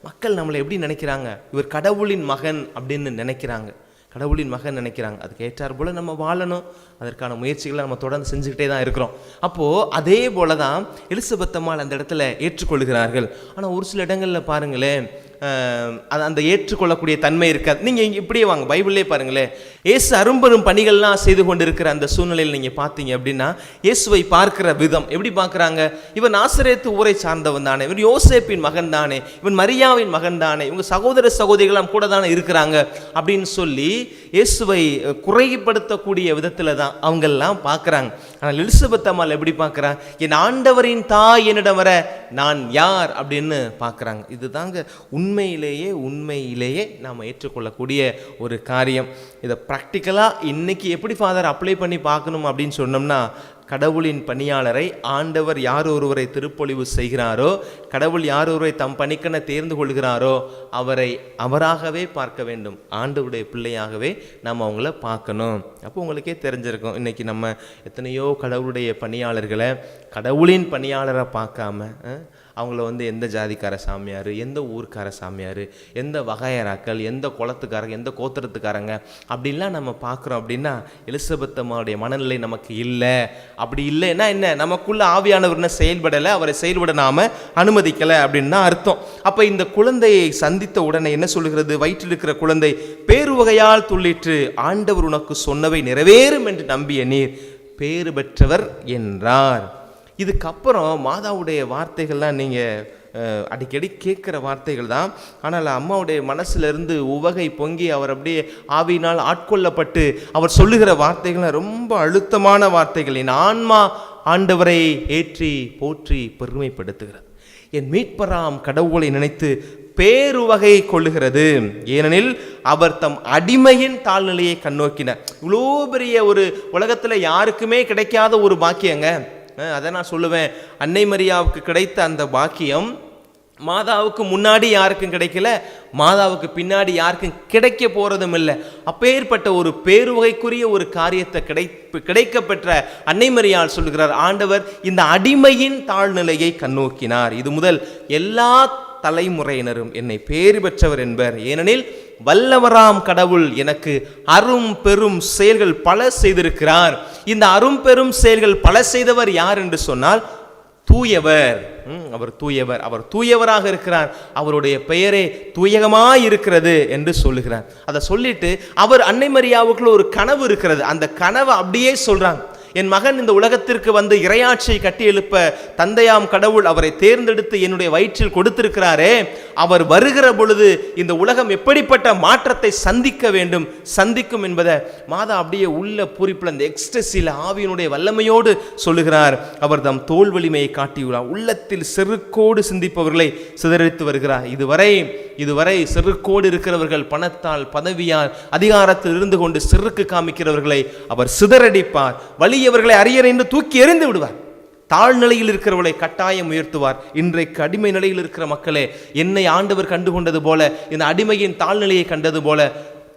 மக்கள் நம்மளை எப்படி நினைக்கிறாங்க, இவர் கடவுளின் மகன் அப்படின்னு நினைக்கிறாங்க, கடவுளின் மகன் நினைக்கிறாங்க. அதுக்கு ஏற்றார் போல் நம்ம வாழணும், அதற்கான முயற்சிகளை நம்ம தொடர்ந்து செஞ்சுக்கிட்டே தான் இருக்கிறோம். அப்போது அதே போல தான் எலிசபெத் அம்மாள் அந்த இடத்துல ஏற்றுக்கொள்கிறார்கள். ஆனால் ஒரு சில இடங்களில் பாருங்களேன், அந்த ஏற்றுக்கொள்ளக்கூடிய தன்மை இருக்காது. நீங்கள் இங்கே இப்படியே வாங்க, பைபிள்லே பாருங்களேன், இயேசு அரும்பெரும் பணிகள்லாம் செய்து கொண்டிருக்கிற அந்த சூழ்நிலையில் நீங்கள் பார்த்தீங்க அப்படின்னா இயேசுவை பார்க்கிற விதம் எப்படி பார்க்குறாங்க, இவன் நாசரேத்து ஊரை சார்ந்தவன் தானே, இவன் யோசேப்பின் மகன் தானே, இவன் மரியாவின் மகன் தானே, இவங்க சகோதர சகோதரிகளாம் கூட தானே இருக்கிறாங்க அப்படின்னு சொல்லி இயேசுவை குறைப்படுத்தக்கூடிய விதத்தில் தான் அவங்கெல்லாம் பார்க்குறாங்க. ஆனால் எலிசபெத் அம்மாள் எப்படி பார்க்குறாங்க, என் ஆண்டவரின் தாய் என்னிடம் வர நான் யார் அப்படின்னு பார்க்குறாங்க. இது தாங்க உண்மையிலேயே நாம் ஏற்றுக்கொள்ளக்கூடிய ஒரு காரியம். இதை ப்ராக்டிக்கலாக இன்றைக்கி எப்படி ஃபாதர் அப்ளை பண்ணி பார்க்கணும் அப்படின்னு சொன்னோம்னா, கடவுளின் பணியாளரை ஆண்டவர் யார் ஒருவரை திருப்பொழிவு செய்கிறாரோ, கடவுள் யார் ஒருவரை தம் பணிக்கென தேர்ந்து கொள்கிறாரோ அவரை அவராகவே பார்க்க வேண்டும், ஆண்டவருடைய பிள்ளையாகவே நம்ம அவங்கள பார்க்கணும். அப்போ உங்களுக்கே தெரிஞ்சிருக்கும், இன்றைக்கி நம்ம எத்தனையோ கடவுளுடைய பணியாளர்களை கடவுளின் பணியாளரை பார்க்காம அவங்கள எந்த ஜாதிக்கார சாமியார், எந்த ஊருக்கார சாமியார், எந்த வகையராக்கள், எந்த குளத்துக்காரங்க, எந்த கோத்திரத்துக்காரங்க அப்படின்லாம் நம்ம பார்க்குறோம். அப்படின்னா எலிசபெத் அம்மாவுடைய மனநிலை நமக்கு இல்லை. அப்படி இல்லைன்னா என்ன, நமக்குள்ள ஆவியானவர்னு செயல்படலை, அவரை செயல்பட நாம் அனுமதிக்கலை அப்படின்னு தான் அர்த்தம். அப்போ இந்த குழந்தையை சந்தித்த உடனே என்ன சொல்கிறது, வயிற்றில் இருக்கிற குழந்தை பேருவகையால் துள்ளிற்று, ஆண்டவர் உனக்கு சொன்னவை நிறைவேறும் என்று நம்பிய நீர் பேறு பெற்றவர் என்றார். இதுக்கப்புறம் மாதாவுடைய வார்த்தைகள்லாம் நீங்கள் அடிக்கடி கேட்குற வார்த்தைகள் தான். ஆனால் அம்மாவுடைய மனசிலிருந்து உவகை பொங்கி அவர் அப்படியே ஆவியினால் ஆட்கொள்ளப்பட்டு அவர் சொல்லுகிற வார்த்தைகள்லாம் ரொம்ப அழுத்தமான வார்த்தைகள். என் ஆன்மா ஆண்டவரை ஏற்றி போற்றி பெருமைப்படுத்துகிறது, என் மீட்பராம் கடவுளை நினைத்து பேருவகை கொள்ளுகிறது, ஏனெனில் அவர் தம் அடிமையின் தாழ்நிலையை கண்ணோக்கினார். இவ்வளோ பெரிய ஒரு உலகத்தில் யாருக்குமே கிடைக்காத ஒரு பாக்கியங்க. அதை நான் சொல்லுவேன், அன்னை மரியாவுக்கு கிடைத்த அந்த பாக்கியம் மாதாவுக்கு முன்னாடி யாருக்கும் கிடைக்கல, மாதாவுக்கு பின்னாடி யாருக்கும் கிடைக்க போகிறதும் இல்லை. அப்பேற்பட்ட ஒரு பேருவகைக்குரிய ஒரு காரியத்தை கிடைக்க பெற்ற அன்னை மரியாள் சொல்கிறார், ஆண்டவர் இந்த அடிமையின் தாழ்நிலையை கண்ணோக்கினார். இது முதல் எல்லா தலைமுறையினரும் என்னை பேறு பெற்றவர் என்பர், ஏனெனில் வல்லவராம் கடவுள் எனக்கு அரும் பெரும் செயல்கள் பல செய்திருக்கிறார். இந்த அரும் பெரும் செயல்கள் பல செய்தவர் யார் என்று சொன்னால் தூயவர். அவர் தூயவர், அவர் தூயவராக இருக்கிறார், அவருடைய பெயரே தூயகமாய் இருக்கிறது என்று சொல்லுகிறார். அதை சொல்லிட்டு அவர் அன்னை மரியாவுக்குள்ள ஒரு கனவு இருக்கிறது, அந்த கனவை அப்படியே சொல்றாங்க. என் மகன் இந்த உலகத்திற்கு வந்து இறையாட்சியை கட்டி எழுப்ப தந்தையாம் கடவுள் அவரை தேர்ந்தெடுத்து என்னுடைய வயிற்றில் கொடுத்திருக்கிறாரே, அவர் வருகிற பொழுது இந்த உலகம் எப்படிப்பட்ட மாற்றத்தை சந்திக்கும் என்பதை மாதா அப்படியே உள்ள பூரிப்பில் அந்த எக்ஸ்டசியில் ஆவியினுடைய வல்லமையோடு சொல்லுகிறார். அவர் தம் தோல் வலிமையை காட்டியுள்ளார், உள்ளத்தில் செருக்கோடு சிந்திப்பவர்களை சிதறடித்து வருகிறார். இதுவரை செருக்கோடு இருக்கிறவர்கள் பணத்தால் பதவியால் அதிகாரத்தில் இருந்து கொண்டு செருக்கு காமிக்கிறவர்களை அவர் சிதறடிப்பார். வலியவர்களை அரியணை என்று தூக்கி எறிந்து விடுவார். தாழ்நிலையில் இருக்கிறவர்களை கட்டாயம் உயர்த்துவார். இன்றைக்கு அடிமை நிலையில் இருக்கிற மக்களே, என்னை ஆண்டவர் கண்டுகொண்டது போல, இந்த அடிமையின் தாழ்நிலையை கண்டது போல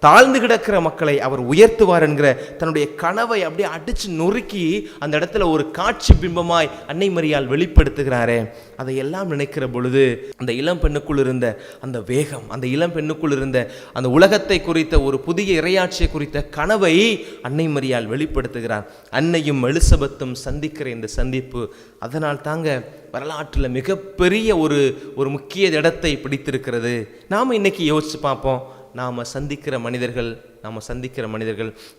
தாழ்ந்து கிடக்கிற மக்களை அவர் உயர்த்துவார் என்கிற தன்னுடைய கனவை அப்படியே அடிச்சு நொறுக்கி அந்த இடத்துல ஒரு காட்சி பிம்பமாய் அன்னை மரியாள் வெளிப்படுத்துகிறாரே. அதையெல்லாம் நினைக்கிற பொழுது அந்த இளம் பெண்ணுக்குள் இருந்த அந்த வேகம், அந்த இளம் பெண்ணுக்குள் இருந்த அந்த உலகத்தை குறித்த ஒரு புதிய இறையாட்சியை குறித்த கனவை அன்னை மரியாள் வெளிப்படுத்துகிறார். அன்னையும் எலிசபெத்தும் சந்திக்கிற இந்த சந்திப்பு அதனால் தாங்க வரலாற்றில் மிகப்பெரிய ஒரு முக்கிய இடத்தை பிடித்திருக்கிறது. நாம் இன்னைக்கு யோசிச்சு பார்ப்போம், நாம் சந்திக்கிற மனிதர்கள்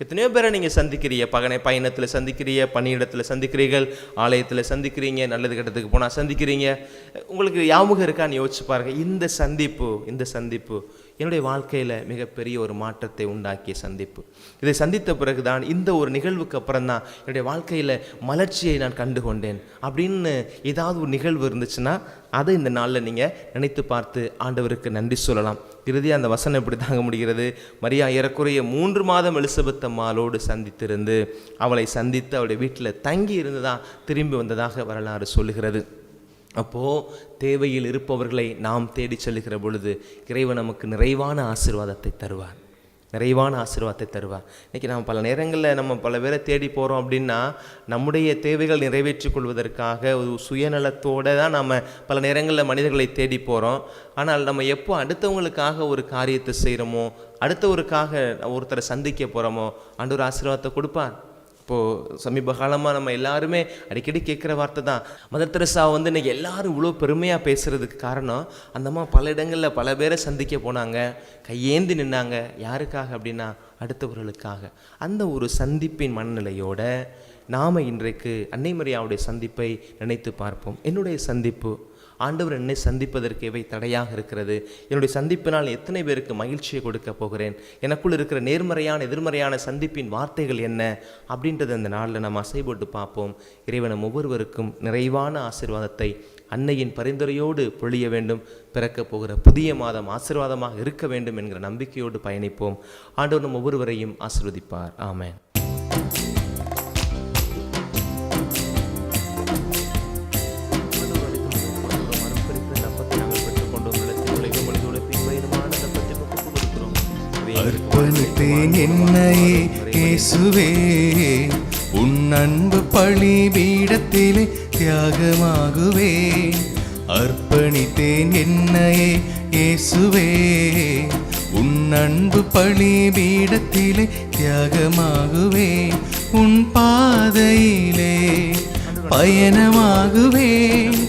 எத்தனையோ பேரை நீங்கள் சந்திக்கிறீங்க, பயணத்தில் சந்திக்கிறீங்க, பணியிடத்தில் சந்திக்கிறீர்கள், ஆலயத்தில் சந்திக்கிறீங்க, நல்லது கெட்டத்துக்கு போனால் சந்திக்கிறீங்க. உங்களுக்கு ஞாபகம் இருக்கான்னு யோசிச்சு பாருங்கள். இந்த சந்திப்பு என்னுடைய வாழ்க்கையில் மிகப்பெரிய ஒரு மாற்றத்தை உண்டாக்கிய சந்திப்பு. இதை சந்தித்த பிறகு தான், இந்த ஒரு நிகழ்வுக்கு அப்புறம் தான் என்னுடைய வாழ்க்கையில் மலர்ச்சியை நான் கண்டுகொண்டேன் அப்படின்னு ஏதாவது ஒரு நிகழ்வு இருந்துச்சுன்னா அதை இந்த நாளில் நீங்கள் நினைத்து பார்த்து ஆண்டவருக்கு நன்றி சொல்லலாம். இறுதியாக அந்த வசனம் எப்படி தாங்க முடிகிறது? மரியா ஏறக்குறைய 3 மாதம் எலிசபெத் அம்மாளோடு சந்தித்திருந்து அவளை சந்தித்து அவளுடைய வீட்டில் தங்கி இருந்துதான் திரும்பி வந்ததாக வரலாறு சொல்லுகிறது. அப்போது தேவையில் இருப்பவர்களை நாம் தேடி செல்லுகிற பொழுது இறைவன் நமக்கு நிறைவான ஆசீர்வாதத்தை தருவார். இன்றைக்கி நாம் பல நேரங்களில் நம்ம பல பேரை தேடி போகிறோம் அப்படின்னா நம்முடைய தேவைகள் நிறைவேற்றிக் கொள்வதற்காக ஒரு சுயநலத்தோடு தான் நம்ம பல நேரங்களில் மனிதர்களை தேடி போகிறோம். ஆனால் நம்ம எப்போ அடுத்தவங்களுக்காக ஒரு காரியத்தை செய்கிறோமோ, அடுத்தவருக்காக ஒருத்தரை சந்திக்க போகிறோமோ, ஆண்டவர் ஆசீர்வாதத்தை கொடுப்பார். இப்போது சமீப காலமாக நம்ம எல்லாருமே அடிக்கடி கேட்குற வார்த்தை தான், மதர் தெரசா இன்றைக்கி எல்லாரும் இவ்வளோ பெருமையாக பேசுகிறதுக்கு காரணம், அந்த அம்மா பல இடங்களில் பல பேரை சந்திக்க போனாங்க, கையேந்தி நின்னாங்க. யாருக்காக அப்படின்னா அடுத்தவர்களுக்காக. அந்த ஒரு சந்திப்பின் மனநிலையோட நாம் இன்றைக்கு அன்னை மரியாவுடைய சந்திப்பை நினைத்து பார்ப்போம். என்னுடைய சந்திப்பு, ஆண்டவர் என்னை சந்திப்பதற்கு எவை தடையாக இருக்கிறது? என்னுடைய சந்திப்பினால் எத்தனை பேருக்கு மகிழ்ச்சியை கொடுக்க போகிறேன்? எனக்குள் இருக்கிற நேர்மறையான எதிர்மறையான சந்திப்பின் வார்த்தைகள் என்ன அப்படின்றத இந்த நாளில் நம்ம அசைபோட்டு பார்ப்போம். இறைவன் ஒவ்வொருவருக்கும் நிறைவான ஆசீர்வாதத்தை அன்னையின் பரிந்துரையோடு பொழிய வேண்டும். பிறக்கப் போகிற புதிய மாதம் ஆசீர்வாதமாக இருக்க வேண்டும் என்கிற நம்பிக்கையோடு பயணிப்போம். ஆண்டவர் நம் ஒவ்வொருவரையும் ஆசீர்வதிப்பார். ஆமென். அர்ப்பணித்தேன் என்னையே இயேசுவே, உன் அன்பு பலிபீடத்திலே தியாகமாகுவேன். அர்ப்பணித்தேன் என்னையே இயேசுவே, உன் அன்பு பலிபீடத்திலே தியாகமாகுவேன். உன் பாதையிலே பயணமாகுவேன்,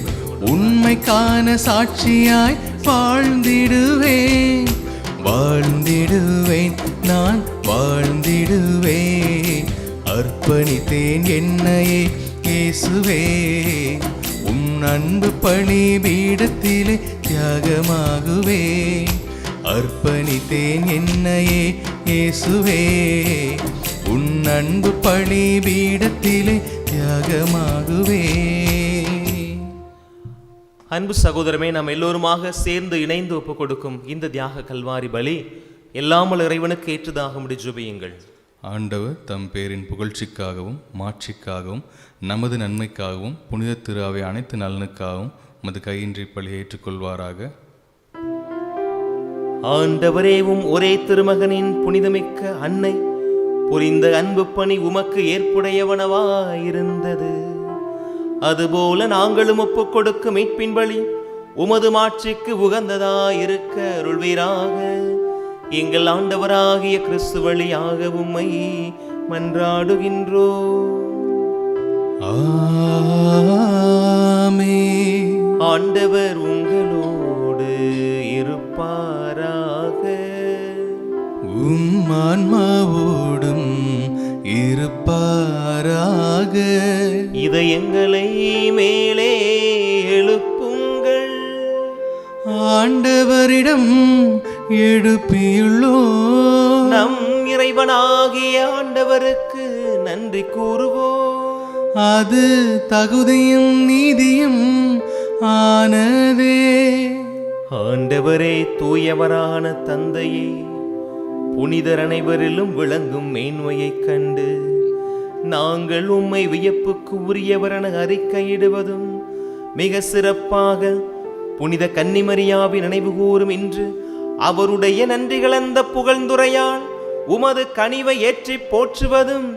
உண்மைக்கான சாட்சியாய் வாழ்ந்திடுவேன். நான் வாழ்ந்திடுவேன். அர்ப்பணித்தேன் என்னையே இயேசுவே, உன் அன்பு பலிபீடத்திலே தியாகமாகுவேன். அர்ப்பணித்தேன் என்னையே இயேசுவே, உன் அன்பு பலிபீடத்திலே தியாகமாகுவேன். அன்பு சகோதரமே, நாம் எல்லோருமாக சேர்ந்து இணைந்து ஒப்பு கொடுக்கும் இந்த தியாக கல்வாரி பலி எல்லாமல் இறைவனுக்கு ஏற்றதாக ஜெபியுங்கள். ஆண்டவர் தம் பேரின் புகழ்ச்சிக்காகவும் மாட்சிக்காகவும் நமது நன்மைக்காகவும் புனித திருவை அனைத்து நலனுக்காகவும் மது கையின்றி பலி ஏற்றுக்கொள்வாராக. ஆண்டவரேவும் ஒரே திருமகனின் புனிதமிக்க அன்னை புரிந்த அன்பு பணி உமக்கு ஏற்புடையவனவாயிருந்தது. அதுபோல நாங்களும் ஒப்புக் கொடுக்கும் மீட்பின் பலி உமது மாட்சிக்கு உகந்ததாயிருக்க அருள்வீராக. எங்கள் ஆண்டவராகிய கிறிஸ்து வழியாக உம்மை மன்றாடுகின்றோம். ஆமென். ஆண்டவர் உங்களோடு இருப்பாராக. உம் ஆன்மாவோடும் இருப்பாராக. இதயங்களை மேலே எழுப்புங்கள். ஆண்டவரிடம் எழுப்பியுள்ளோம். நம் இறைவனாகிய ஆண்டவருக்கு நன்றி கூறுவோம். அது தகுதியும் நீதியும் ஆனதே. ஆண்டவரே, தூயவரான தந்தையே, புனிதர் அனைவரிலும் விளங்கும் மேன்மையைக் கண்டு நாங்கள் உம்மை வியப்புக்கு உரியவரென அறிக்கையிடுவதும் மிக சிறப்பாக புனித கன்னிமரியாவின் நினைவு கூறும் இன்று அவருடைய நன்றி கலந்த புகழ்ந்துரையால் உமது கனிவை ஏற்றி போற்றுவதும்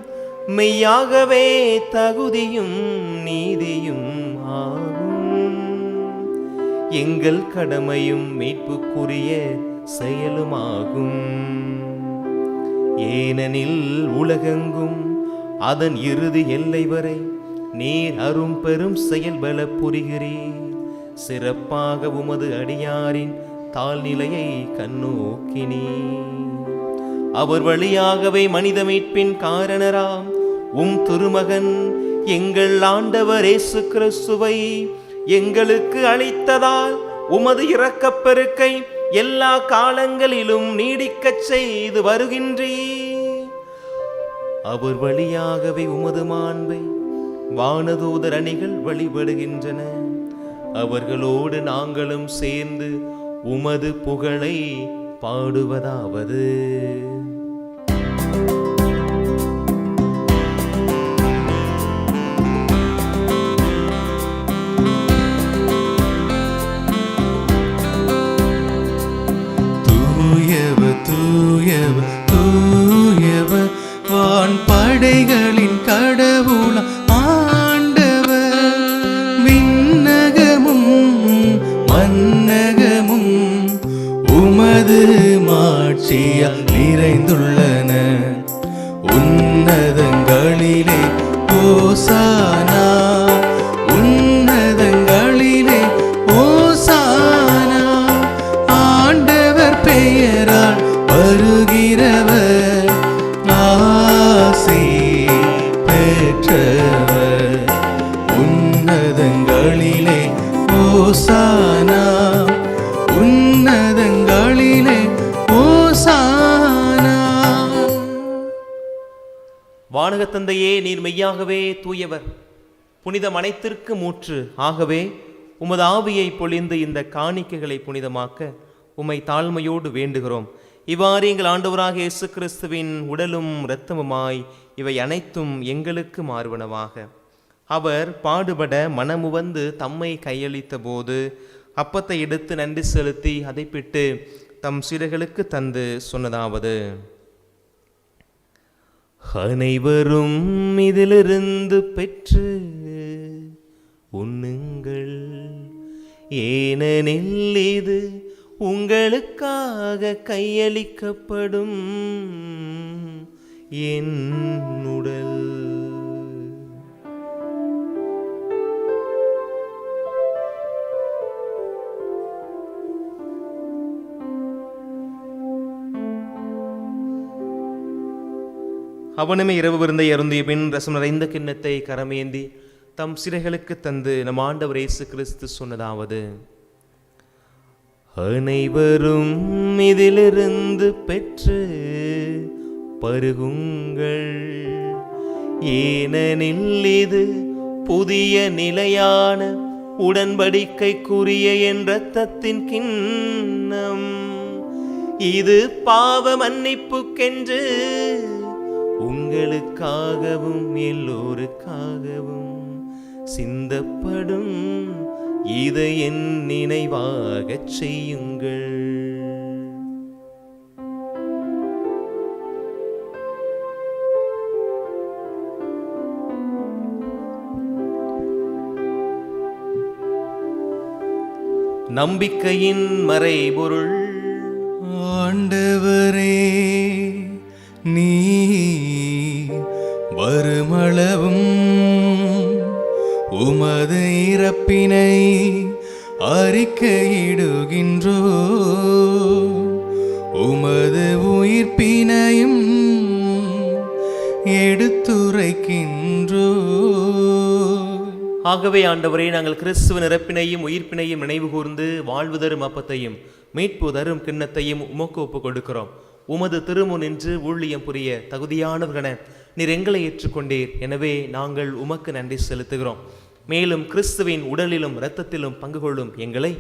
மெய்யாகவே தகுதியும் நீதியும் ஆகும். எங்கள் கடமையும் மீட்புக்குரிய செயலுமாகும். ஏனெனில் உலகெங்கும் அதன் இறுதி எல்லை வரை நீர் அரும் பெரும் செயல்பல புரிகிறீர். சிறப்பாக உமது அடியாரின் தாழ்நிலையை கண்ணோக்கினீ. அவர் வழியாகவே மனித மீட்பின் காரணராம் திருமகன் எங்கள் ஆண்டவர் இயேசு கிறிஸ்துவை எங்களுக்கு அளித்ததால் உமது இரக்கப் பெருக்கை எல்லா காலங்களிலும் நீடிக்கச் செய்து வருகின்றீர். அவர் வழியாகவே உமது மாண்பை வானதூதர் அணிகள் வழிபடுகின்றன. அவர்களோடு நாங்களும் சேர்ந்து உமது புகழை பாடுவதாவது: தூயவர் தூயவர் வான் படைகளின் கடவுள ஆண்டவர். விண்ணகமும் மன்னகமும் உமது மாட்சியால் நிறைந்துள்ளன. உன்னதங்களிலே ஓசானா, உன்னதங்களிலே ஓசானா. ஆண்டவர் பெயரால் வருகிறவர் ஆசி பெற்றவர். உன்னதங்களிலே ஓசானா, உன்னதங்களிலே ஓசானா. வானக தந்தையே, நீர் மெய்யாகவே தூயவர், புனிதம் அனைத்திற்கு மூற்று. ஆகவே உமது ஆவியை பொழிந்து இந்த காணிக்கைகளை புனிதமாக்க உம்மை தாழ்மையோடு வேண்டுகிறோம். இவ்வாறு எங்கள் ஆண்டவராக இயேசு கிறிஸ்துவின் உடலும் இரத்தமுமாய் இவை அனைத்தும் எங்களுக்கு மாறுவனவாக. அவர் பாடுபட மனமுவந்து தம்மை கையளித்த போது அப்பத்தை எடுத்து நன்றி செலுத்தி அதை பிட்டு தம் சீடர்களுக்கு தந்து சொன்னதாவது: அனைவரும் இதிலிருந்து பெற்று உண்ணுங்கள், ஏனெனில் இது உங்களுக்காக கையளிக்கப்படும் என் உடல். அவனுமே இரவு விருந்தை அருந்திய பின் ரசம் நிறைந்த கிண்ணத்தை கரமேந்தி தம் சிறைகளுக்கு தந்து நம் ஆண்டவர் இயேசு கிறிஸ்து சொன்னதாவது: அனைவரும் இதிலிருந்து பெற்று பருகுங்கள், ஏனெனில் இது புதிய நிலையான உடன்படிக்கைக்குரிய என் இரத்தத்தின் கிண்ணம். இது பாவ மன்னிப்புக்கென்று உங்களுக்காகவும் எல்லோருக்காகவும் சிந்தப்படும். இதை என் நினைவாகச் செய்யுங்கள். நம்பிக்கையின் மறைபொருள். ஆண்டவரே, நீ வருமளவும் உமது இறப்பினை அறிக்கையிடுகின்றோ, உமது உயிர்ப்பினையும் எடுத்துரைக்கின்றோ. ஆகவே ஆண்டவரே, நாங்கள் கிறிஸ்துவின் இறப்பினையும் உயிர்ப்பினையும் நினைவு கூர்ந்து வாழ்வு தரும் அப்பத்தையும் மீட்பு தரும் கிண்ணத்தையும் உமக்கு ஒப்புக் கொடுக்கிறோம். உமது திருமுன் நின்று ஊழியம் புரிய தகுதியானவர்களென நீர் எங்களை ஏற்றுக்கொண்டீர். எனவே நாங்கள் உமக்கு நன்றி செலுத்துகிறோம். மேலும் கிறிஸ்துவின் உடலிலும் இரத்தத்திலும் பங்கு கொள்ளும் எங்களை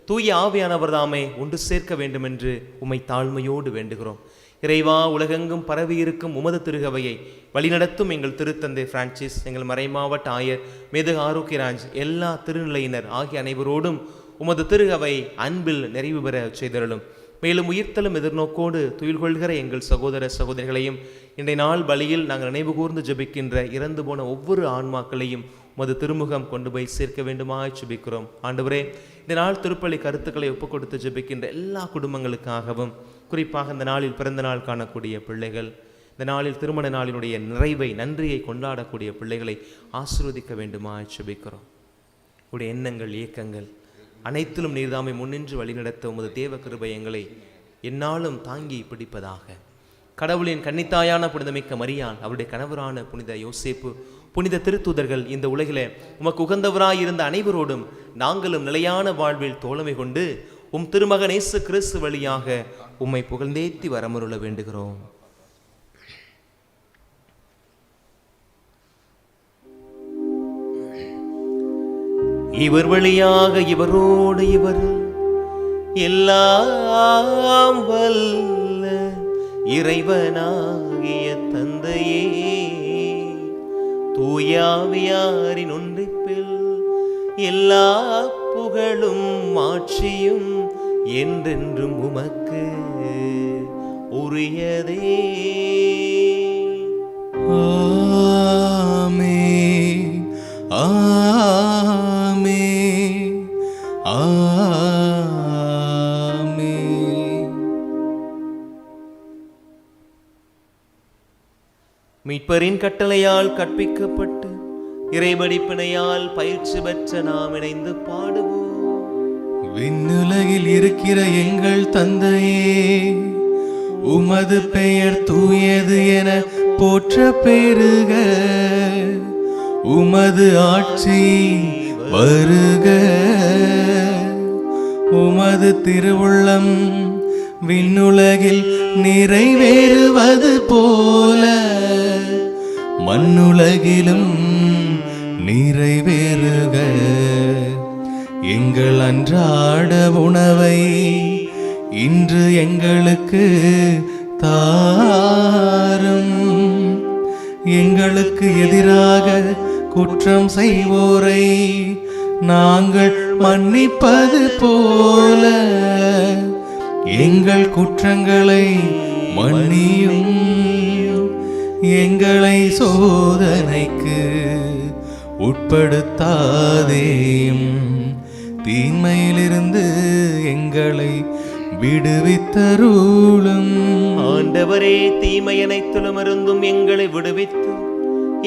தூய ஆவியானவர் தாமே ஒன்று சேர்க்க வேண்டும் என்று உம்மை தாழ்மையோடு வேண்டுகிறோம். இறைவா, உலகெங்கும் பரவி இருக்கும் உமது திருகவையை வழிநடத்தும் எங்கள் திருத்தந்தை பிரான்சிஸ், எங்கள் மறைமாவட்ட ஆயர் மேதகு ஆரோக்கியராஜ், எல்லா திருநிலையினர் ஆகிய அனைவரோடும் உமது திருகவை அன்பில் நிறைவு பெற செய்தருளும். மேலும் உயிர்த்தலும் எதிர்நோக்கோடு துயில் கொள்கிற எங்கள் சகோதர சகோதரிகளையும் இன்றைய நாள் பலியில் நாங்கள் நினைவு கூர்ந்து ஜெபிக்கின்ற இறந்து போன ஒவ்வொரு ஆன்மாக்களையும் உமது திருமுகம் கொண்டு போய் சேர்க்க வேண்டுமாய் ஜெபிக்கிறோம். ஆண்டவரே, இந்த நாள் திருப்பலி கருத்துக்களை ஒப்புக் கொடுத்து ஜெபிக்கின்ற எல்லா குடும்பங்களுக்காகவும், குறிப்பாக இந்த நாளில் பிறந்த நாள் காணக்கூடிய பிள்ளைகள், இந்த நாளில் திருமண நாளினுடைய நிறைவை நன்றியை கொண்டாடக்கூடிய பிள்ளைகளை ஆசீர்வதிக்க வேண்டுமாய் ஜெபிக்கிறோம். உடைய எண்ணங்கள், இயக்கங்கள் அனைத்திலும் நீர்தாமை முன்னின்று வழிநடத்த உமது தேவ கிருபை எங்களை எந்நாளும் தாங்கி பிடிப்பதாக. கடவுளின் கன்னித்தாயான புனிதமிக்க மரியாள், அவருடைய கணவரான புனித யோசேப்பு, புனித திருத்தூதர்கள், இந்த உலகிலே உமக்கு உகந்தவராயிருந்த அனைவரோடும் நாங்களும் நிலையான வாழ்வில் தோழமை கொண்டு உம் திருமகன் இயேசு கிறிஸ்து வழியாக உம்மை புகழ்ந்தேத்தி வரமருள வேண்டுகிறோம். இவர் வழியாக இவரோடு இவர் எல்லாம் வல்ல இறைவனாகிய தந்தையே, தூயாவியாரின் ஒன்றிப்பில் எல்லா புகழும் மாட்சியும் என்றென்றும் உமக்கு உரியதே. ஆமென், ஆமென், ஆமென். மீட்பரின் கட்டளையால் கற்பிக்கப்பட்டு இறைபடிப்பினையால் பயிற்சி பெற்ற நாம் இணைந்து பாடுவோம். விண்ணுலகில் இருக்கிற எங்கள் தந்தையே, உமது பெயர் தூயது என போற்ற பெருக, உமது ஆட்சி வருக, உமது திருவுள்ளம் விண்ணுலகில் நிறைவேறுவது போல மண்ணுலகிலும் நிறைவேறுக. எங்கள் அன்றாட உணவை இன்று எங்களுக்கு தாரும். எங்களுக்கு எதிராக குற்றம் செய்வோரை நாங்கள் மன்னிப்பது போல எங்கள் குற்றங்களை மன்னியும். எங்களை சோதனைக்கு உட்படுத்தாதேயும், தீமையிலிருந்து எங்களை விடுவித்தருளும். ஆண்டவரே, தீமை அனைத்திலும் இருந்தும் எங்களை விடுவித்து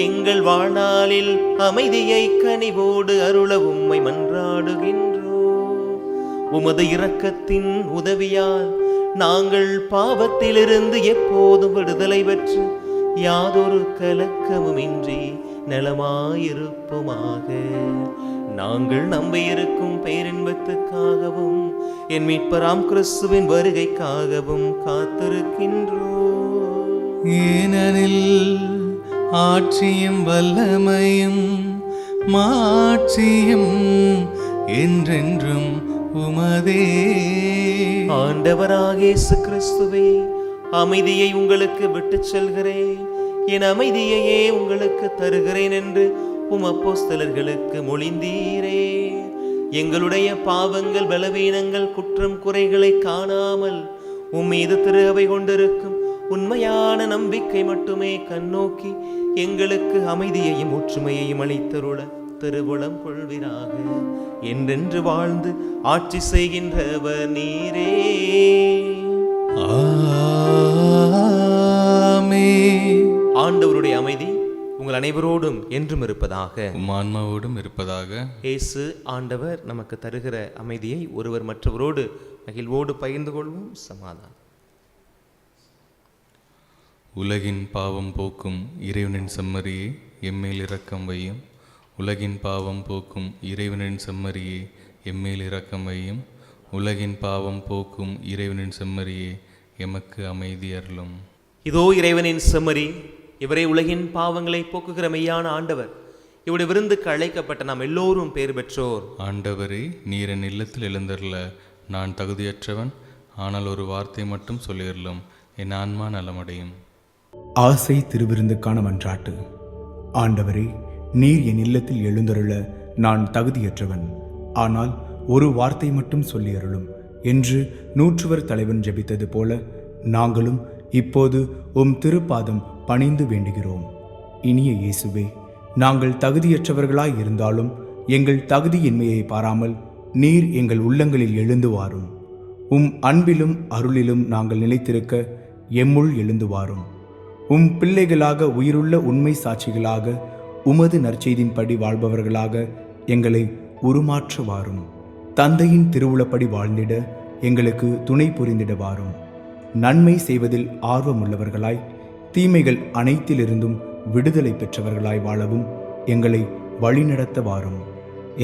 எங்கள் வாழ்நாளில் அமைதியை கனிவோடு அருள உம்மை மன்றாடுகின்றோம். உமது இரக்கத்தின் உதவியால் நாங்கள் பாவத்திலிருந்து எப்போதும் விடுதலை பெற்று யாதொரு கலக்கமுமின்றி நலமாயிருப்போமாக. நாங்கள் நம்பியிருக்கும் பேரின்பத்துக்காகவும் என் மீட்பராம் கிறிஸ்துவின் வருகைக்காகவும் காத்திருக்கின்றோம். ஏனெனில் ஆட்சியும் வல்லமையும் மாட்சியும் என்றென்றும் உமதே. ஆண்டவராகிய இயேசு கிறிஸ்துவே, அமைதியை உங்களுக்கு விட்டுச் செல்கிறேன், என் அமைதியையே உங்களுக்கு தருகிறேன் என்று உம் அப்போஸ்தலர்களுக்கு மொழிந்தீரே. எங்களுடைய பாவங்கள், பலவீனங்கள், குற்றம் குறைகளை காணாமல் உம் மீது திரு அவை கொண்டிருக்கும் உண்மையான நம்பிக்கை மட்டுமே கண்ணோக்கி எங்களுக்கு அமைதியையும் ஒற்றுமையையும் அளித்தருள திருவுளம் கொள்வீராக. என்றென்று வாழ்ந்து ஆட்சி செய்கின்றவர் நீரே. ஆமென். ஆண்டவருடைய அமைதி உங்கள் அனைவரோடும் என்றும் இருப்பதாக. ஆன்மாவோடும் இருப்பதாக. இயேசு ஆண்டவர் நமக்கு தருகிற அமைதியை ஒருவர் மற்றவரோடு மகிழ்வோடு பகிர்ந்து கொள்வோம். சமாதானம். உலகின் பாவம் போக்கும் இறைவனின் செம்மறியே, எம்மேல் இரக்கம் வையும். உலகின் பாவம் போக்கும் இறைவனின் செம்மறியே, எம்மேல் இரக்கம் வையும். உலகின் பாவம் போக்கும் இறைவனின் செம்மறியே, எமக்கு அமைதி அருளும். இதோ இறைவனின் செம்மறி, இவரே உலகின் பாவங்களை போக்குகிற மெய்யான ஆண்டவர். இவருடைய விருந்துக்கு அழைக்கப்பட்ட நாம் எல்லோரும் பேர் பெற்றோர். ஆண்டவரே, நீர் என் இல்லத்தில் எழுந்தருள நான் தகுதியற்றவன். ஆனால் ஒரு வார்த்தை மட்டும் சொல்லியருளும், என் ஆன்மா நலமடையும். ஆசை திருவிருந்துக்கான மன்றாட்டு. ஆண்டவரே, நீர் என் இல்லத்தில் எழுந்தருள நான் தகுதியற்றவன், ஆனால் ஒரு வார்த்தை மட்டும் சொல்லியருளும் என்று நூற்றுவர் தலைவன் ஜெபித்தது போல நாங்களும் இப்போது உம் திருப்பாதம் பணிந்து வேண்டுகிறோம். இனிய இயேசுவே, நாங்கள் தகுதியற்றவர்களாய் இருந்தாலும் எங்கள் தகுதியின்மையை பாராமல் நீர் எங்கள் உள்ளங்களில் எழுந்து வாரும். உம் அன்பிலும் அருளிலும் நாங்கள் நிலைத்திருக்க எம்முள் எழுந்து வாரும். உம் பிள்ளைகளாக, உயிருள்ள உண்மை சாட்சிகளாக, உமது நற்செய்தின்படி வாழ்பவர்களாக எங்களை உருமாற்ற வாரும். தந்தையின் திருவுளப்படி வாழ்ந்திட எங்களுக்கு துணை புரிந்திட வாரும். நன்மை செய்வதில் ஆர்வமுள்ளவர்களாய் தீமைகள் அனைத்திலிருந்தும் விடுதலை பெற்றவர்களாய் வாழவும் எங்களை வழிநடத்த வாரும்.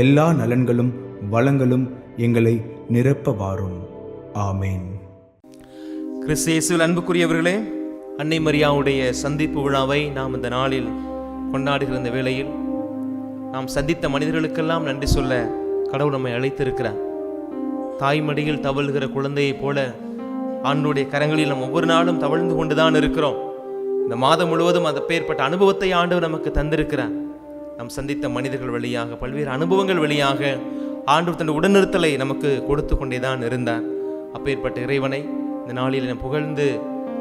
எல்லா நலன்களும் வளங்களும் எங்களை நிரப்ப வாரும். ஆமேன். கிறிஸ்து இயேசுவில் அன்புக்குரியவர்களே, அன்னை மரியாவுடைய சந்திப்பு விழாவை நாம் இந்த நாளில் கொண்டாடுகிற இந்த வேளையில் நாம் சந்தித்த மனிதர்களுக்கெல்லாம் நன்றி சொல்ல கடவுள் நம்மை அழைத்திருக்கிறார். தாய்மடியில் தவழ்கிற குழந்தையைப் போல ஆண்டுடைய கரங்களில் நாம் ஒவ்வொரு நாளும் தவழ்ந்து கொண்டுதான் இருக்கிறோம். இந்த மாதம் முழுவதும் அது பேர்பட்ட அனுபவத்தை ஆண்டவர் நமக்கு தந்திருக்கிறார். நாம் சந்தித்த மனிதர்கள் வழியாக, பல்வேறு அனுபவங்கள் வழியாக ஆண்டவர் தன் உடனிருத்தலை நமக்கு கொடுத்து கொண்டேதான் இருந்தார். அப்பேற்பட்ட இறைவனை இந்த நாளில் நாம் புகழ்ந்து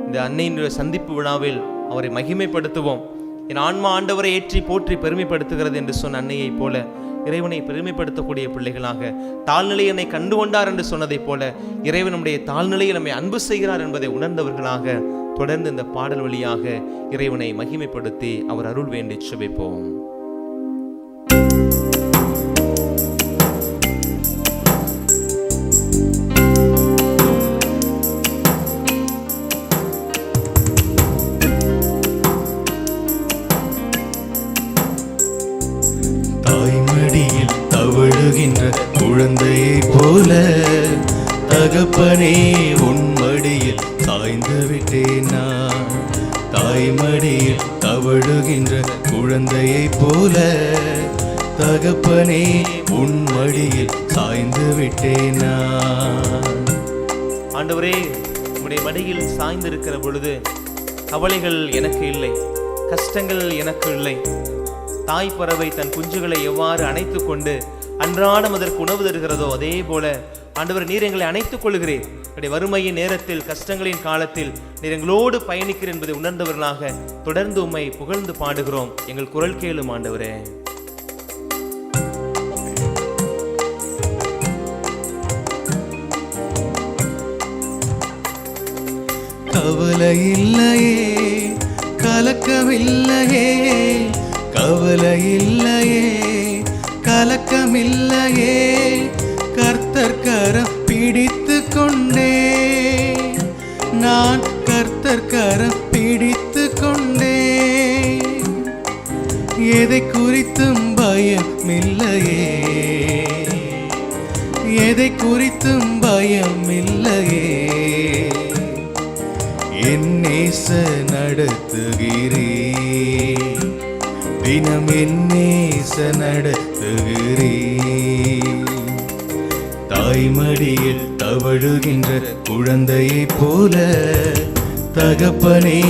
இந்த அன்னையினுடைய சந்திப்பு விழாவில் அவரை மகிமைப்படுத்துவோம். என் ஆன்மா ஆண்டவரை ஏற்றி போற்றி பெருமைப்படுத்துகிறது என்று சொன்ன அன்னையைப் போல இறைவனை பெருமைப்படுத்தக்கூடிய பிள்ளைகளாக, தாழ்நிலை என்னை கண்டு கொண்டார் என்று சொன்னதைப் போல இறைவன் நம்முடைய தாழ்நிலையில் நம்மை அன்பு செய்கிறார் என்பதை உணர்ந்தவர்களாக தொடர்ந்து இந்த பாடல் வழியாக இறைவனை மகிமைப்படுத்தி அவர் அருள் வேண்டி செபிப்போம். தாய்மடியில் தவழுகின்ற குழந்தையைப் போல தகப்பனே உன் மடியில் சாய்ந்து விட்டேன் நான். தாய்மடியில் தவழுகின்ற குழந்தையைப் போல தகப்பனே உன் மடியில் சாய்ந்து விட்டேன் நான். ஆண்டவரே, உம்முடைய மடியில் சாய்ந்திருக்கிற பொழுது கவலைகள் எனக்கு இல்லை, கஷ்டங்கள் எனக்கு இல்லை. தாய் பறவை தன் குஞ்சுகளை எவ்வாறு அணைத்து கொண்டு அன்றாடம் அதற்கு உணவு தருகிறதோ அதே போல ஆண்டவர் நீர் எங்களை அணைத்துக் கொள்கிறீர். என்னுடைய வறுமையின் நேரத்தில், கஷ்டங்களின் காலத்தில் நீர் எங்களோடு பயணிக்கிறீர் என்பதை உணர்ந்தவர்களாக தொடர்ந்து உம்மை புகழ்ந்து பாடுகிறோம். எங்கள் குரல் கேளும் ஆண்டவரே. கவலை இல்லையே, கலக்கமில்லையே, கவலை இல்லையே, கலக்கமில்லையே, கர்த்தர் கரம் பிடித்து கொண்டே, நான் கர்த்தர் கரம் பிடித்து கொண்டே, எதை குறித்தும் பயம் இல்லையே, எதை குறித்தும் பயம் இல்லையே, என் நேச நடத்துகிறே, தினம் என் நேச நடத்துகிறே. தாய்மடியில் தவழுகின்ற குழந்தையைப் போல தகப்பனே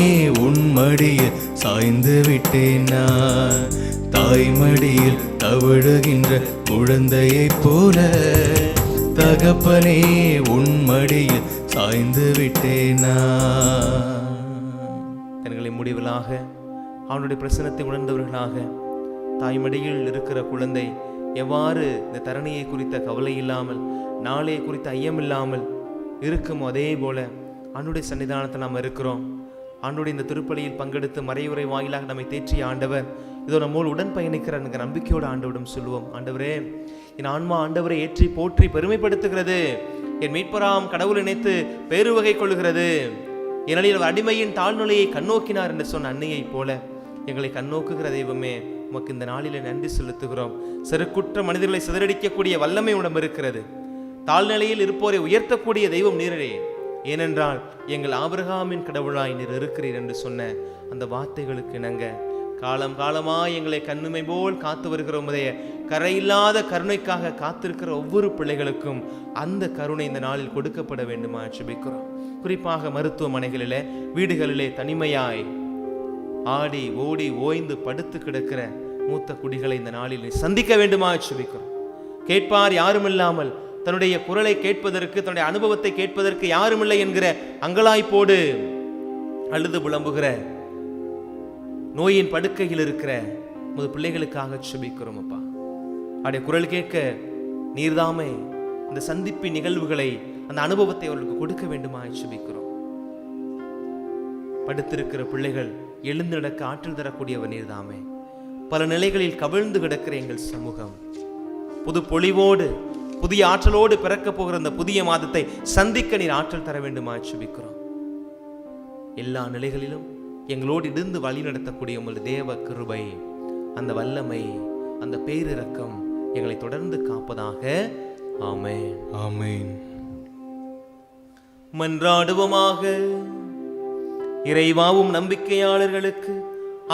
உன் மடியில் சாய்ந்து விட்டேன் நான். தாய்மடியில் தவழுகின்ற குழந்தையைப் போல தகப்பனே உன் மடியில் சாய்ந்து விட்டேனா. கண்களை முடிவலாக அவனுடைய பிரசனத்தை உணர்ந்தவர்களாக தாய்மடியில் இருக்கிற குழந்தை எவ்வாறு இந்த தரணியை குறித்த கவலை இல்லாமல், நாளையை குறித்த ஐயம் இல்லாமல் இருக்கும், அதே போல ஆண்டுடைய சன்னிதானத்தில் நாம் இருக்கிறோம். ஆண்டுடைய இந்த திருப்பலியில் பங்கெடுத்து மறைவுரை வாயிலாக நம்மை தேற்றிய ஆண்டவர் இதோ நம்மோடு உடன் பயணிக்கிற நம்பிக்கையோடு ஆண்டவரிடம் சொல்லுவோம். ஆண்டவரே, என் ஆன்மா ஆண்டவரை ஏற்றி போற்றி பெருமைப்படுத்துகிறது, என் மீட்பராம் கடவுள் நினைத்து பேருவகை கொள்கிறது. ஏனெனில் அடிமையின் தாழ்நிலையை கண்ணோக்கினார் என்று சொன்ன அன்னையைப் போல எங்களை கண்ணோக்குகிற தெய்வமே, உமக்கு இந்த நாளிலே நன்றி செலுத்துகிறோம். செருக்குற்ற மனிதர்களை சிதறடிக்கக்கூடிய வல்லமை உடம் இருக்கிறது. தாழ்நிலையில் இருப்போரை உயர்த்தக்கூடிய தெய்வம் நீரே. ஏனென்றால் எங்கள் ஆபிரகாமின் கடவுளாய் நீர் இருக்கிறீர் என்று சொன்ன அந்த வார்த்தைகளுக்கு இணங்க காலம் காலமாய் எங்களை கண்ணுமை போல் காத்து வருகிற உம்முடைய கரையில்லாத கருணைக்காக காத்திருக்கிற ஒவ்வொரு பிள்ளைகளுக்கும் அந்த கருணை இந்த நாளில் கொடுக்கப்பட வேண்டுமா ஜெபிக்கிறோம். குறிப்பாக மருத்துவமனைகளிலே, வீடுகளிலே தனிமையாய் ஆடி ஓடி ஓய்ந்து படுத்து கிடக்கிற மூத்த குடிகளை இந்த நாளில் சந்திக்க வேண்டுமா ஜெபிக்கிறோம். கேட்பார் யாரும் இல்லாமல், தன்னுடைய குரலை கேட்பதற்கு, தன்னுடைய அனுபவத்தை கேட்பதற்கு யாரும் இல்லை என்கிற அங்கலாய்ப்போடு அழுது புலம்புகிற நோயின் படுக்கையில் இருக்கிற முது பிள்ளைகளுக்காக ஜெபிக்கிறோம். அப்பா, அவருடைய குரல் கேட்க நீர்தாமே அந்த சந்திப்பின் நிகழ்வுகளை, அந்த அனுபவத்தை அவர்களுக்கு கொடுக்க வேண்டுமா ஜெபிக்கிறோம். படுத்திருக்கிற பிள்ளைகள் எழுந்து நடக்க ஆற்றல் தரக்கூடியவர் நீர்தாமே. பல நிலைகளில் கவிழ்ந்து கிடக்கிற எங்கள் சமூகம் புது பொலிவோடு, புதிய ஆற்றலோடு பிறக்கப் போகிற அந்த புதிய மாதத்தை சந்திக்க நீர் ஆற்றல் தர வேண்டுமா ஜெபிக்கிறோம். எல்லா நிலைகளிலும் எங்களோடு இருந்து வழி நடத்தக்கூடிய உங்கள் தேவ கிருபை, அந்த வல்லமை, அந்த பேரிரக்கம் எங்களை தொடர்ந்து காப்பதாக. ஆமென். ஆமென். மன்றாடுவோமாக. இறைவாவும் நம்பிக்கையாளர்களுக்கு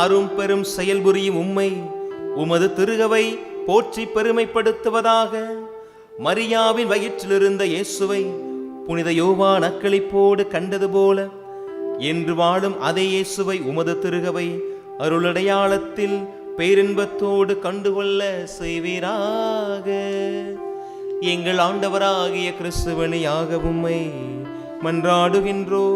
அரும் பெரும் செயல்புரியும் உம்மை உமது திருகவை போற்றி பெருமைப்படுத்துவதாக. மரியாவின் வயிற்றிலிருந்த இயேசுவை புனித யோவான் அக்களிப்போடு கண்டது போல என்று வாழும் அதே இயேசுவை உமது திருகவை அருளடையாளத்தில் பேரின்பத்தோடு கண்டுகொள்ள செய்வீராக. எங்கள் ஆண்டவராகிய கிறிஸ்துவனியாக உம்மை மன்றாடுகின்றோ.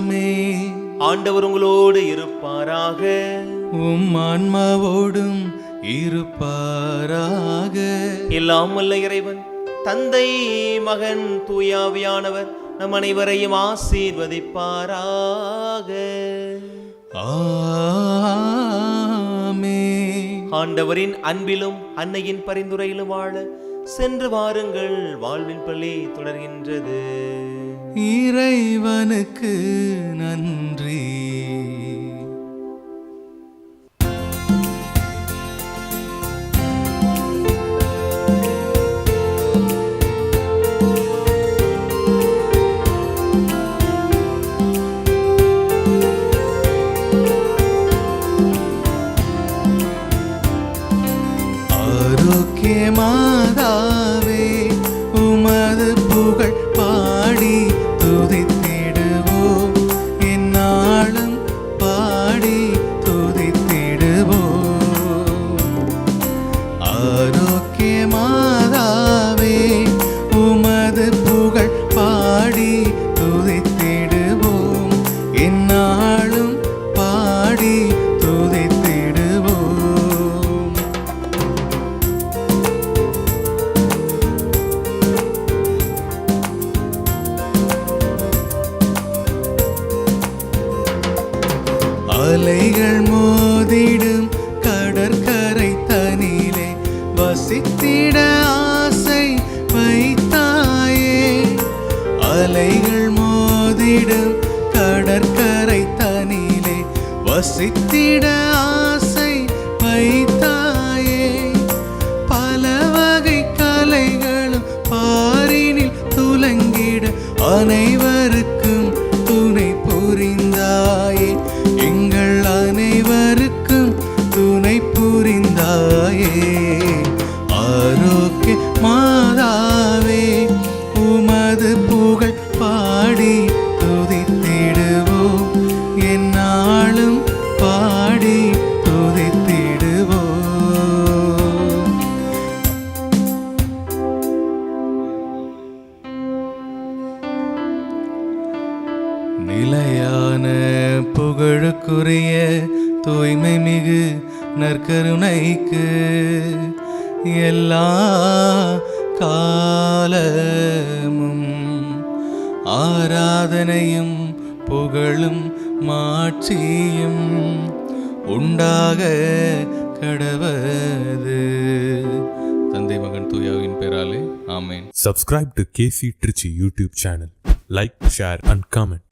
ஆமென். ஆண்டவர் உங்களோடு இருப்பாராக. உம் ஆன்மாவோடும் இருப்பாராக. எல்லாம் வல்ல இறைவன் தந்தை, மகன், தூயாவியானவர் நம் அனைவரையும் ஆசீர்வதிப்பாராக. ஆமென். ஆண்டவரின் அன்பிலும் அன்னையின் பரிந்துரையிலும் வாழ சென்று வாருங்கள். வாழ்வின் பள்ளி தொடர்கின்றது. இறைவனுக்கு நன்றி. மாதாவே உமது புகழ் பாடி துதித்திடுவோம், எந்நாளும் பாடி துதித்திடுவோம். ஆரோக்கிய மாதாவே உமது புகழ் பாடி துதித்திடுவோம், எந்நாளும் பாடி துதித்திடுவோம். அலைகள் மோதிடும் கடற்கரை தனிலே வசித்திட ஆசை வைத்தாயே. அலைகள் மோதிடும் கடற்கரை தனிலே வசித்திட ஆசை வைத்தாயே. பல வகை கலைகளும் பாரினில் துலங்கிட அனைவருக்கும் துணை புரிந்தாயே. எங்கள் அனைவருக்கும் துணை புரிந்தாயே. ஆரோக்கிய மாதாவே உமது புகழ் பாடி துதித்திடுவோம், எந்நாளும் பாடி துதித்திடுவோம். நிலையான புகழுக்குரிய தூய்மை மிகு நற்கருணைக்கு எல்லா காலமும் ஆராதனையும் புகழும் மாட்சியும் உண்டாக கடவது. தந்தை, மகன், தூயாவின் பெயராலே ஆமென். Subscribe to KC Trichy YouTube channel. Like, share and comment.